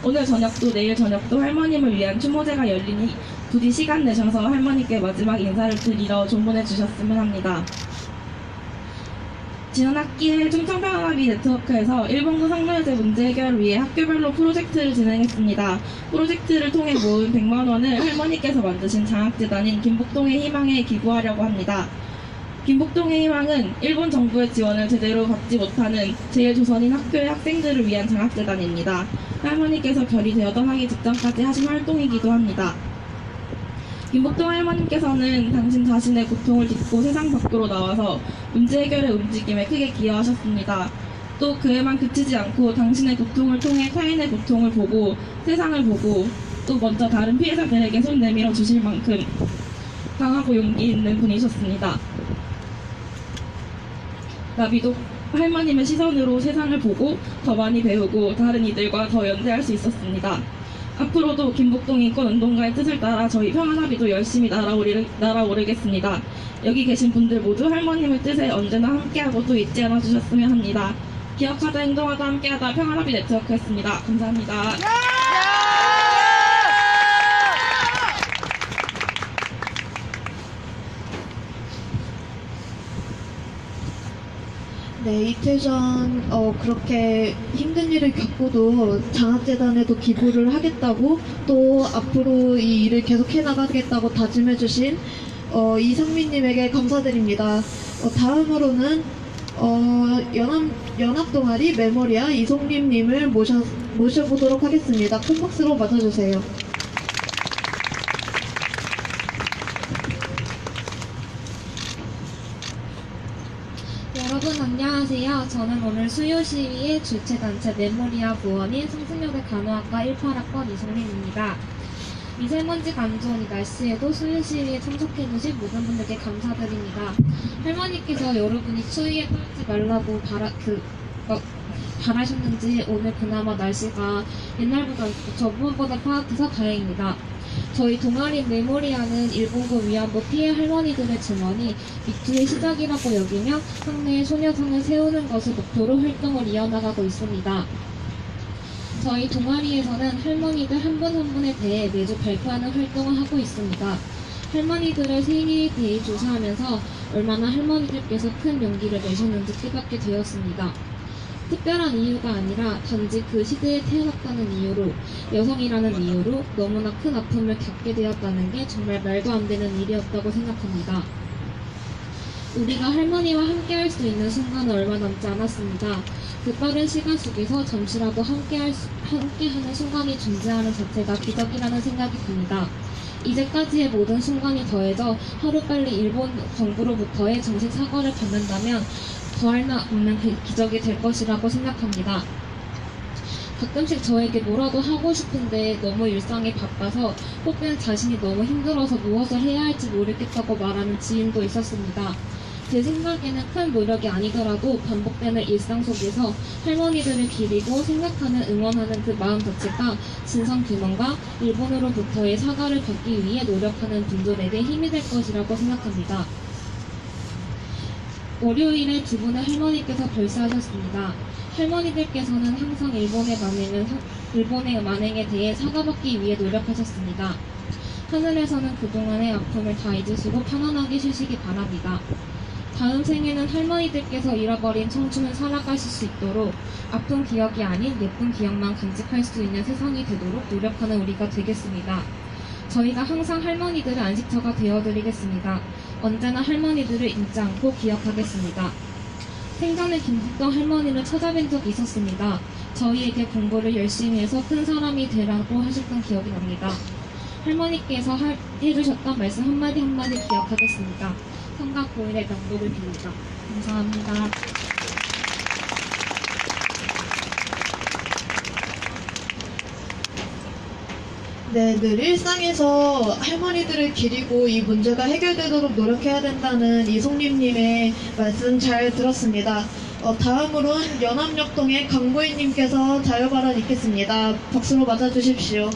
오늘 저녁도 내일 저녁도 할머님을 위한 추모제가 열리니 부디 시간 내셔서 할머니께 마지막 인사를 드리러 조문해 주셨으면 합니다. 지난 학기에 충청평안합의 네트워크에서 일본군 성노예제 문제 해결을 위해 학교별로 프로젝트를 진행했습니다. 프로젝트를 통해 모은 100만 원을 할머니께서 만드신 장학재단인 김복동의 희망에 기부하려고 합니다. 김복동의 희망은 일본 정부의 지원을 제대로 받지 못하는 제1조선인 학교의 학생들을 위한 장학재단입니다. 할머니께서 별이 되어 떠나기 직전까지 하신 활동이기도 합니다. 김복동 할머님께서는 당신 자신의 고통을 딛고 세상 밖으로 나와서 문제 해결의 움직임에 크게 기여하셨습니다. 또 그에만 그치지 않고 당신의 고통을 통해 타인의 고통을 보고 세상을 보고 또 먼저 다른 피해자들에게 손 내밀어 주실 만큼 강하고 용기 있는 분이셨습니다. 나비도 할머님의 시선으로 세상을 보고 더 많이 배우고 다른 이들과 더 연대할 수 있었습니다. 앞으로도 김복동 인권운동가의 뜻을 따라 저희 평안합의도 열심히 날아오르겠습니다. 여기 계신 분들 모두 할머님의 뜻에 언제나 함께하고 또 잊지 않아 주셨으면 합니다. 기억하자 행동하자 함께하자 평안합의 네트워크였습니다. 감사합니다. 네, 이틀 전 그렇게 힘든 일을 겪고도 장학재단에도 기부를 하겠다고 또 앞으로 이 일을 계속해 나가겠다고 다짐해주신 이상민님에게 감사드립니다. 다음으로는 연합동아리 메모리아 이송림님을 모셔보도록 하겠습니다. 큰 박수로 맞아주세요. 여러분 안녕하세요. 저는 오늘 수요시위의 주최단체 메모리아 부원인 성승여대 간호학과 18학번 이송림입니다. 미세먼지 감소온 이 날씨에도 수요시위에 참석해주신 모든 분들께 감사드립니다. 할머니께서 여러분이 추위에 떨지 말라고 잘하셨는지 오늘 그나마 날씨가 옛날보다 저번보다 파악해서 다행입니다. 저희 동아리 메모리아는 일본군 위안부 피해 할머니들의 증언이 미투의 시작이라고 여기며 상내의 소녀상을 세우는 것을 목표로 활동을 이어나가고 있습니다. 저희 동아리에서는 할머니들 한 분 한 분에 대해 매주 발표하는 활동을 하고 있습니다. 할머니들의 생애에 대해 조사하면서 얼마나 할머니들께서 큰 용기를 내셨는지 깨닫게 되었습니다. 특별한 이유가 아니라 단지 그 시대에 태어났다는 이유로, 여성이라는 이유로 너무나 큰 아픔을 겪게 되었다는 게 정말 말도 안 되는 일이었다고 생각합니다. 우리가 할머니와 함께할 수 있는 순간은 얼마 남지 않았습니다. 그 빠른 시간 속에서 잠시라도 함께하는 순간이 존재하는 자체가 기적이라는 생각이 듭니다. 이제까지의 모든 순간이 더해져 하루빨리 일본 정부로부터의 정식 사과를 받는다면 더할 나 없는 기적이 될 것이라고 생각합니다. 가끔씩 저에게 뭐라도 하고 싶은데 너무 일상이 바빠서 혹은 자신이 너무 힘들어서 무엇을 해야 할지 모르겠다고 말하는 지인도 있었습니다. 제 생각에는 큰 노력이 아니더라도 반복되는 일상 속에서 할머니들을 기리고 생각하는, 응원하는 그 마음 자체가 진상규명과 일본으로부터의 사과를 받기 위해 노력하는 분들에게 힘이 될 것이라고 생각합니다. 월요일에 두 분의 할머니께서 별세하셨습니다. 할머니들께서는 항상 일본의 만행에 대해 사과받기 위해 노력하셨습니다. 하늘에서는 그동안의 아픔을 다 잊으시고 편안하게 쉬시기 바랍니다. 다음 생에는 할머니들께서 잃어버린 청춘을 살아가실 수 있도록 아픈 기억이 아닌 예쁜 기억만 간직할 수 있는 세상이 되도록 노력하는 우리가 되겠습니다. 저희가 항상 할머니들의 안식처가 되어드리겠습니다. 언제나 할머니들을 잊지 않고 기억하겠습니다. 생전에 김북동 할머니를 찾아뵌 적이 있었습니다. 저희에게 공부를 열심히 해서 큰 사람이 되라고 하셨던 기억이 납니다. 할머니께서 해주셨던 말씀 한마디 한마디 기억하겠습니다. 삼각고일의 명복을 빕니다. 감사합니다. 네, 늘 일상에서 할머니들을 기리고 이 문제가 해결되도록 노력해야 된다는 이송림님의 말씀 잘 들었습니다. 다음으로는 연합역동의 강보희님께서 자유발언 있겠습니다. 박수로 맞아주십시오.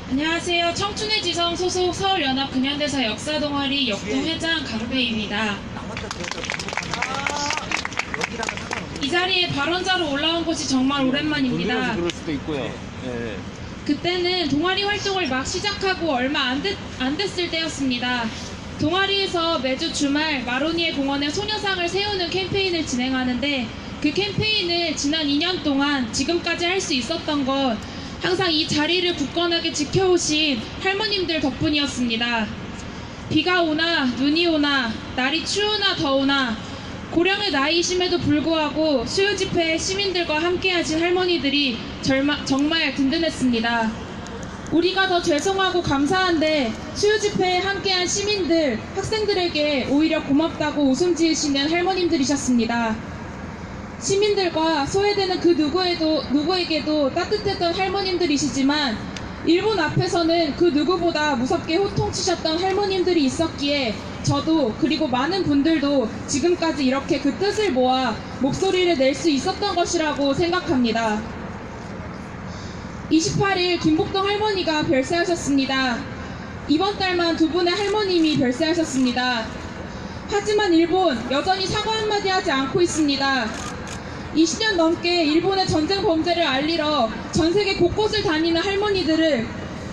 안녕하세요. 청춘의 지성 소속 서울연합 근현대사 역사동아리 역동회장 강배희입니다. 이 자리에 발언자로 올라온 것이 정말 오랜만입니다. 그럴 수도 있고요. 네. 그때는 동아리 활동을 막 시작하고 얼마 안 됐을 때였습니다. 동아리에서 매주 주말 마로니에 공원에 소녀상을 세우는 캠페인을 진행하는데 그 캠페인을 지난 2년 동안 지금까지 할 수 있었던 건 항상 이 자리를 굳건하게 지켜오신 할머님들 덕분이었습니다. 비가 오나 눈이 오나 날이 추우나 더우나 고령의 나이이심에도 불구하고 수요 집회에 시민들과 함께하신 할머니들이 정말 든든했습니다. 우리가 더 죄송하고 감사한데 수요 집회에 함께한 시민들, 학생들에게 오히려 고맙다고 웃음 지으시는 할머님들이셨습니다. 시민들과 소외되는 그 누구에게도 따뜻했던 할머님들이시지만 일본 앞에서는 그 누구보다 무섭게 호통치셨던 할머님들이 있었기에 저도 그리고 많은 분들도 지금까지 이렇게 그 뜻을 모아 목소리를 낼 수 있었던 것이라고 생각합니다. 28일 김복동 할머니가 별세하셨습니다. 이번 달만 두 분의 할머님이 별세하셨습니다. 하지만 일본 여전히 사과 한마디 하지 않고 있습니다. 20년 넘게 일본의 전쟁 범죄를 알리러 전 세계 곳곳을 다니는 할머니들을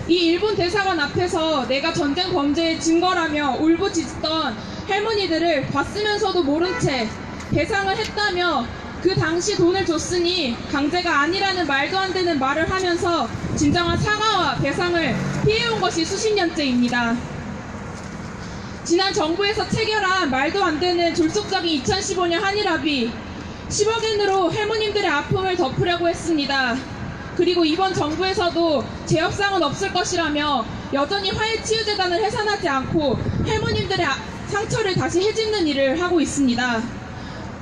이 일본 대사관 앞에서 내가 전쟁 범죄의 증거라며 울부짖던 할머니들을 봤으면서도 모른 채 배상을 했다며 그 당시 돈을 줬으니 강제가 아니라는 말도 안 되는 말을 하면서 진정한 사과와 배상을 피해온 것이 수십 년째입니다. 지난 정부에서 체결한 말도 안 되는 졸속적인 2015년 한일합의 10억엔으로 할머님들의 아픔을 덮으려고 했습니다. 그리고 이번 정부에서도 재협상은 없을 것이라며 여전히 화해치유재단을 해산하지 않고 할머님들의 상처를 다시 해짓는 일을 하고 있습니다.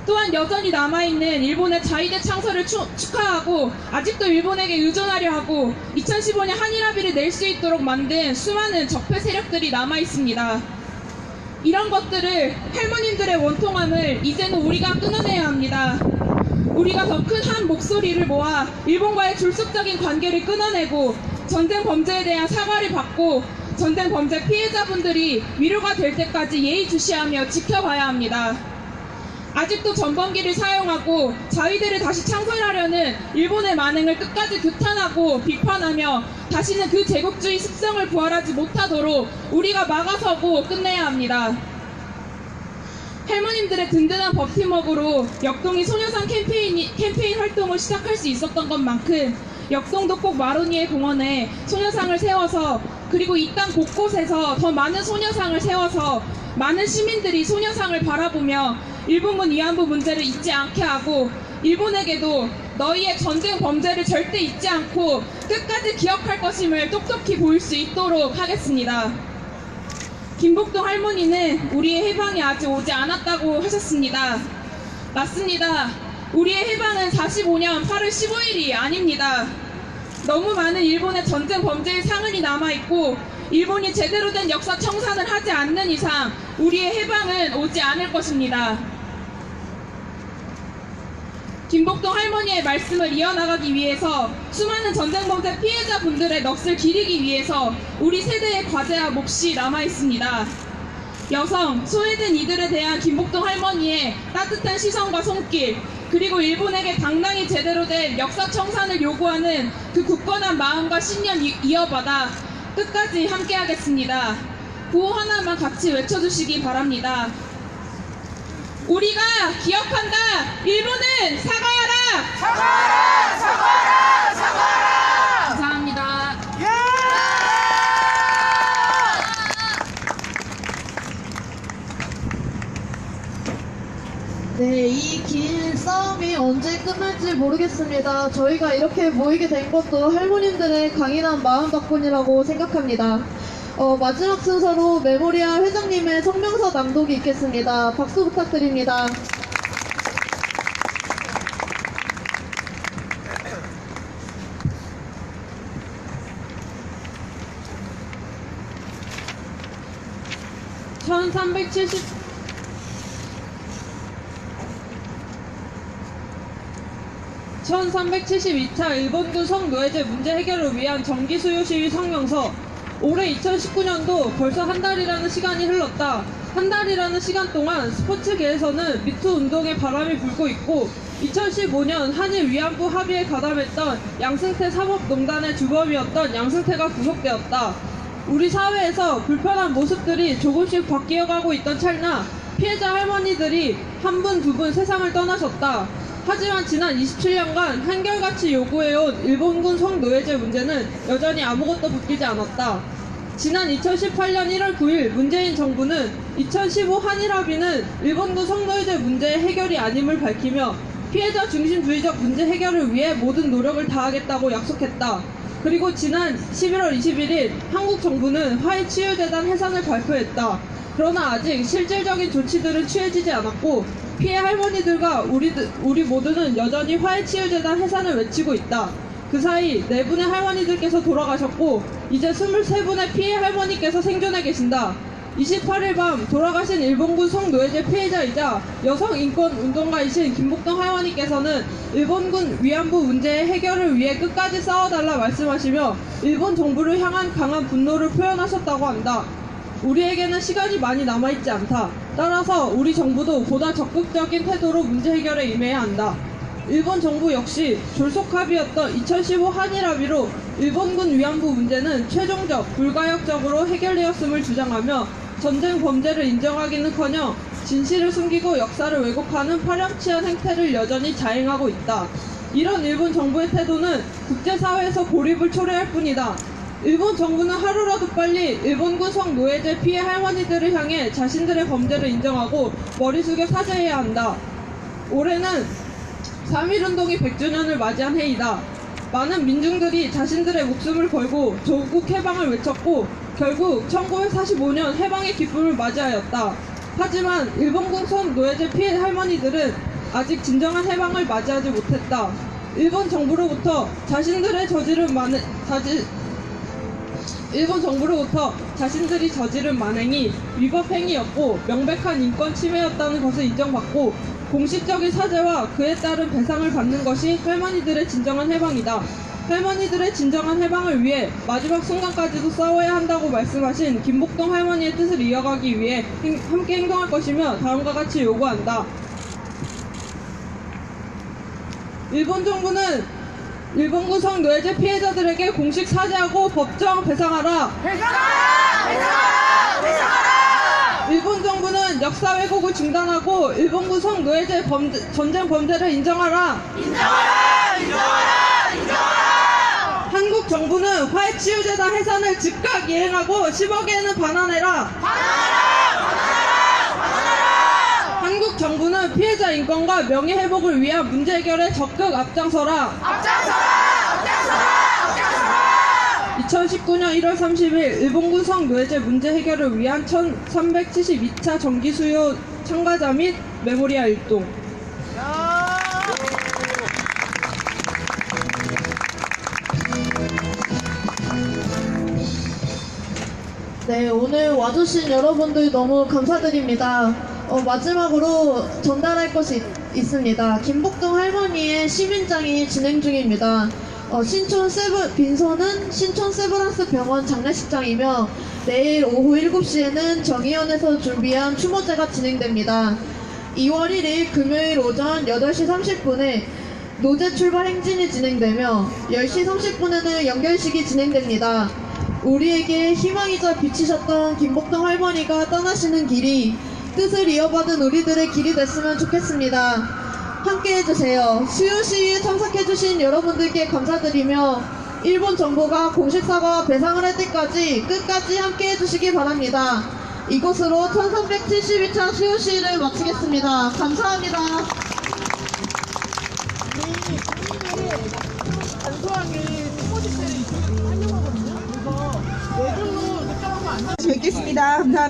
또한 여전히 남아있는 일본의 자위대 창설을 축하하고 아직도 일본에게 의존하려 하고 2015년 한일합의를 낼 수 있도록 만든 수많은 적폐 세력들이 남아있습니다. 이런 것들을 할머님들의 원통함을 이제는 우리가 끊어내야 합니다. 우리가 더 큰 한 목소리를 모아 일본과의 졸속적인 관계를 끊어내고 전쟁 범죄에 대한 사과를 받고 전쟁 범죄 피해자분들이 위로가 될 때까지 예의주시하며 지켜봐야 합니다. 아직도 전범기를 사용하고 자위대를 다시 창설하려는 일본의 만행을 끝까지 규탄하고 비판하며 다시는 그 제국주의 습성을 부활하지 못하도록 우리가 막아서고 끝내야 합니다. 할머님들의 든든한 버팀목으로 역동이 소녀상 캠페인 활동을 시작할 수 있었던 것만큼 역동도 꼭 마로니에 공원에 소녀상을 세워서 그리고 이 땅 곳곳에서 더 많은 소녀상을 세워서 많은 시민들이 소녀상을 바라보며 일본군 위안부 문제를 잊지 않게 하고 일본에게도 너희의 전쟁 범죄를 절대 잊지 않고 끝까지 기억할 것임을 똑똑히 보일 수 있도록 하겠습니다. 김복동 할머니는 우리의 해방이 아직 오지 않았다고 하셨습니다. 맞습니다. 우리의 해방은 45년 8월 15일이 아닙니다. 너무 많은 일본의 전쟁 범죄의 상흔이 남아있고 일본이 제대로 된 역사 청산을 하지 않는 이상 우리의 해방은 오지 않을 것입니다. 김복동 할머니의 말씀을 이어나가기 위해서 수많은 전쟁범죄 피해자분들의 넋을 기리기 위해서 우리 세대의 과제와 몫이 남아있습니다. 여성, 소외된 이들에 대한 김복동 할머니의 따뜻한 시선과 손길, 그리고 일본에게 당당히 제대로 된 역사 청산을 요구하는 그 굳건한 마음과 신념 이어받아 끝까지 함께하겠습니다. 구호 하나만 같이 외쳐주시기 바랍니다. 우리가 기억한다. 일본은 사과하라. 사과하라. 사과하라. 사과하라. 감사합니다. 네, 이 긴 싸움이 언제 끝날지 모르겠습니다. 저희가 이렇게 모이게 된 것도 할머님들의 강인한 마음 덕분이라고 생각합니다. 마지막 순서로 메모리아 회장님의 성명서 낭독이 있겠습니다. 박수 부탁드립니다. (1372차) 일본군 성노예제 문제 해결을 위한 정기수요 시위 성명서. 올해 2019년도 벌써 한 달이라는 시간이 흘렀다. 한 달이라는 시간 동안 스포츠계에서는 미투 운동의 바람이 불고 있고 2015년 한일 위안부 합의에 가담했던 양승태 사법농단의 주범이었던 양승태가 구속되었다. 우리 사회에서 불편한 모습들이 조금씩 바뀌어가고 있던 찰나 피해자 할머니들이 한 분, 두 분 세상을 떠나셨다. 하지만 지난 27년간 한결같이 요구해온 일본군 성노예제 문제는 여전히 아무것도 바뀌지 않았다. 지난 2018년 1월 9일 문재인 정부는 2015 한일합의는 일본군 성노예제 문제의 해결이 아님을 밝히며 피해자 중심주의적 문제 해결을 위해 모든 노력을 다하겠다고 약속했다. 그리고 지난 11월 21일 한국 정부는 화해치유재단 해산을 발표했다. 그러나 아직 실질적인 조치들은 취해지지 않았고 피해 할머니들과 우리 모두는 여전히 화해치유재단 해산을 외치고 있다. 그 사이 4분의 할머니들께서 돌아가셨고 이제 23분의 피해 할머니께서 생존해 계신다. 28일 밤 돌아가신 일본군 성노예제 피해자이자 여성인권운동가이신 김복동 할머니께서는 일본군 위안부 문제의 해결을 위해 끝까지 싸워달라 말씀하시며 일본 정부를 향한 강한 분노를 표현하셨다고 한다. 우리에게는 시간이 많이 남아있지 않다. 따라서 우리 정부도 보다 적극적인 태도로 문제 해결에 임해야 한다. 일본 정부 역시 졸속합의였던 2015 한일합의로 일본군 위안부 문제는 최종적, 불가역적으로 해결되었음을 주장하며 전쟁 범죄를 인정하기는커녕 진실을 숨기고 역사를 왜곡하는 파렴치한 행태를 여전히 자행하고 있다. 이런 일본 정부의 태도는 국제사회에서 고립을 초래할 뿐이다. 일본 정부는 하루라도 빨리 일본군 성노예제 피해 할머니들을 향해 자신들의 범죄를 인정하고 머리 숙여 사죄해야 한다. 올해는 3.1운동이 100주년을 맞이한 해이다. 많은 민중들이 자신들의 목숨을 걸고 조국 해방을 외쳤고 결국 1945년 해방의 기쁨을 맞이하였다. 하지만 일본군 성노예제 피해 할머니들은 아직 진정한 해방을 맞이하지 못했다. 일본 정부로부터 자신들이 저지른 만행이 위법 행위였고 명백한 인권 침해였다는 것을 인정받고 공식적인 사죄와 그에 따른 배상을 받는 것이 할머니들의 진정한 해방이다. 할머니들의 진정한 해방을 위해 마지막 순간까지도 싸워야 한다고 말씀하신 김복동 할머니의 뜻을 이어가기 위해 함께 행동할 것이며 다음과 같이 요구한다. 일본 정부는 일본군 성노예제 피해자들에게 공식 사죄하고 법정 배상하라. 일본 정부는 역사 왜곡을 중단하고 일본군 성노예제 전쟁 범죄를 인정하라. 한국 정부는 화해치유재단 해산을 즉각 이행하고 10억엔은 반환해라. 한국 정부는 피해자 인권과 명예 회복을 위한 문제 해결에 적극 앞장서라. 2019년 1월 30일 일본군 성노예제 문제 해결을 위한 1372차 정기 수요 참가자 및 메모리아 일동. 네, 오늘 와주신 여러분들 너무 감사드립니다. 마지막으로 전달할 것이 있습니다. 김복동 할머니의 시민장이 진행 중입니다. 빈소는 신촌 세브란스 병원 장례식장이며 내일 오후 7시에는 정의원에서 준비한 추모제가 진행됩니다. 2월 1일 금요일 오전 8시 30분에 노제 출발 행진이 진행되며 10시 30분에는 연결식이 진행됩니다. 우리에게 희망이자 빛이셨던 김복동 할머니가 떠나시는 길이 뜻을 이어받은 우리들의 길이 됐으면 좋겠습니다. 함께 해주세요. 수요시위에 참석해주신 여러분들께 감사드리며 일본 정부가 공식 사과와 배상을 할 때까지 끝까지 함께 해주시기 바랍니다. 이것으로 1372차 수요시위를 마치겠습니다. 감사합니다. 뵙겠습니다. 감사합니다.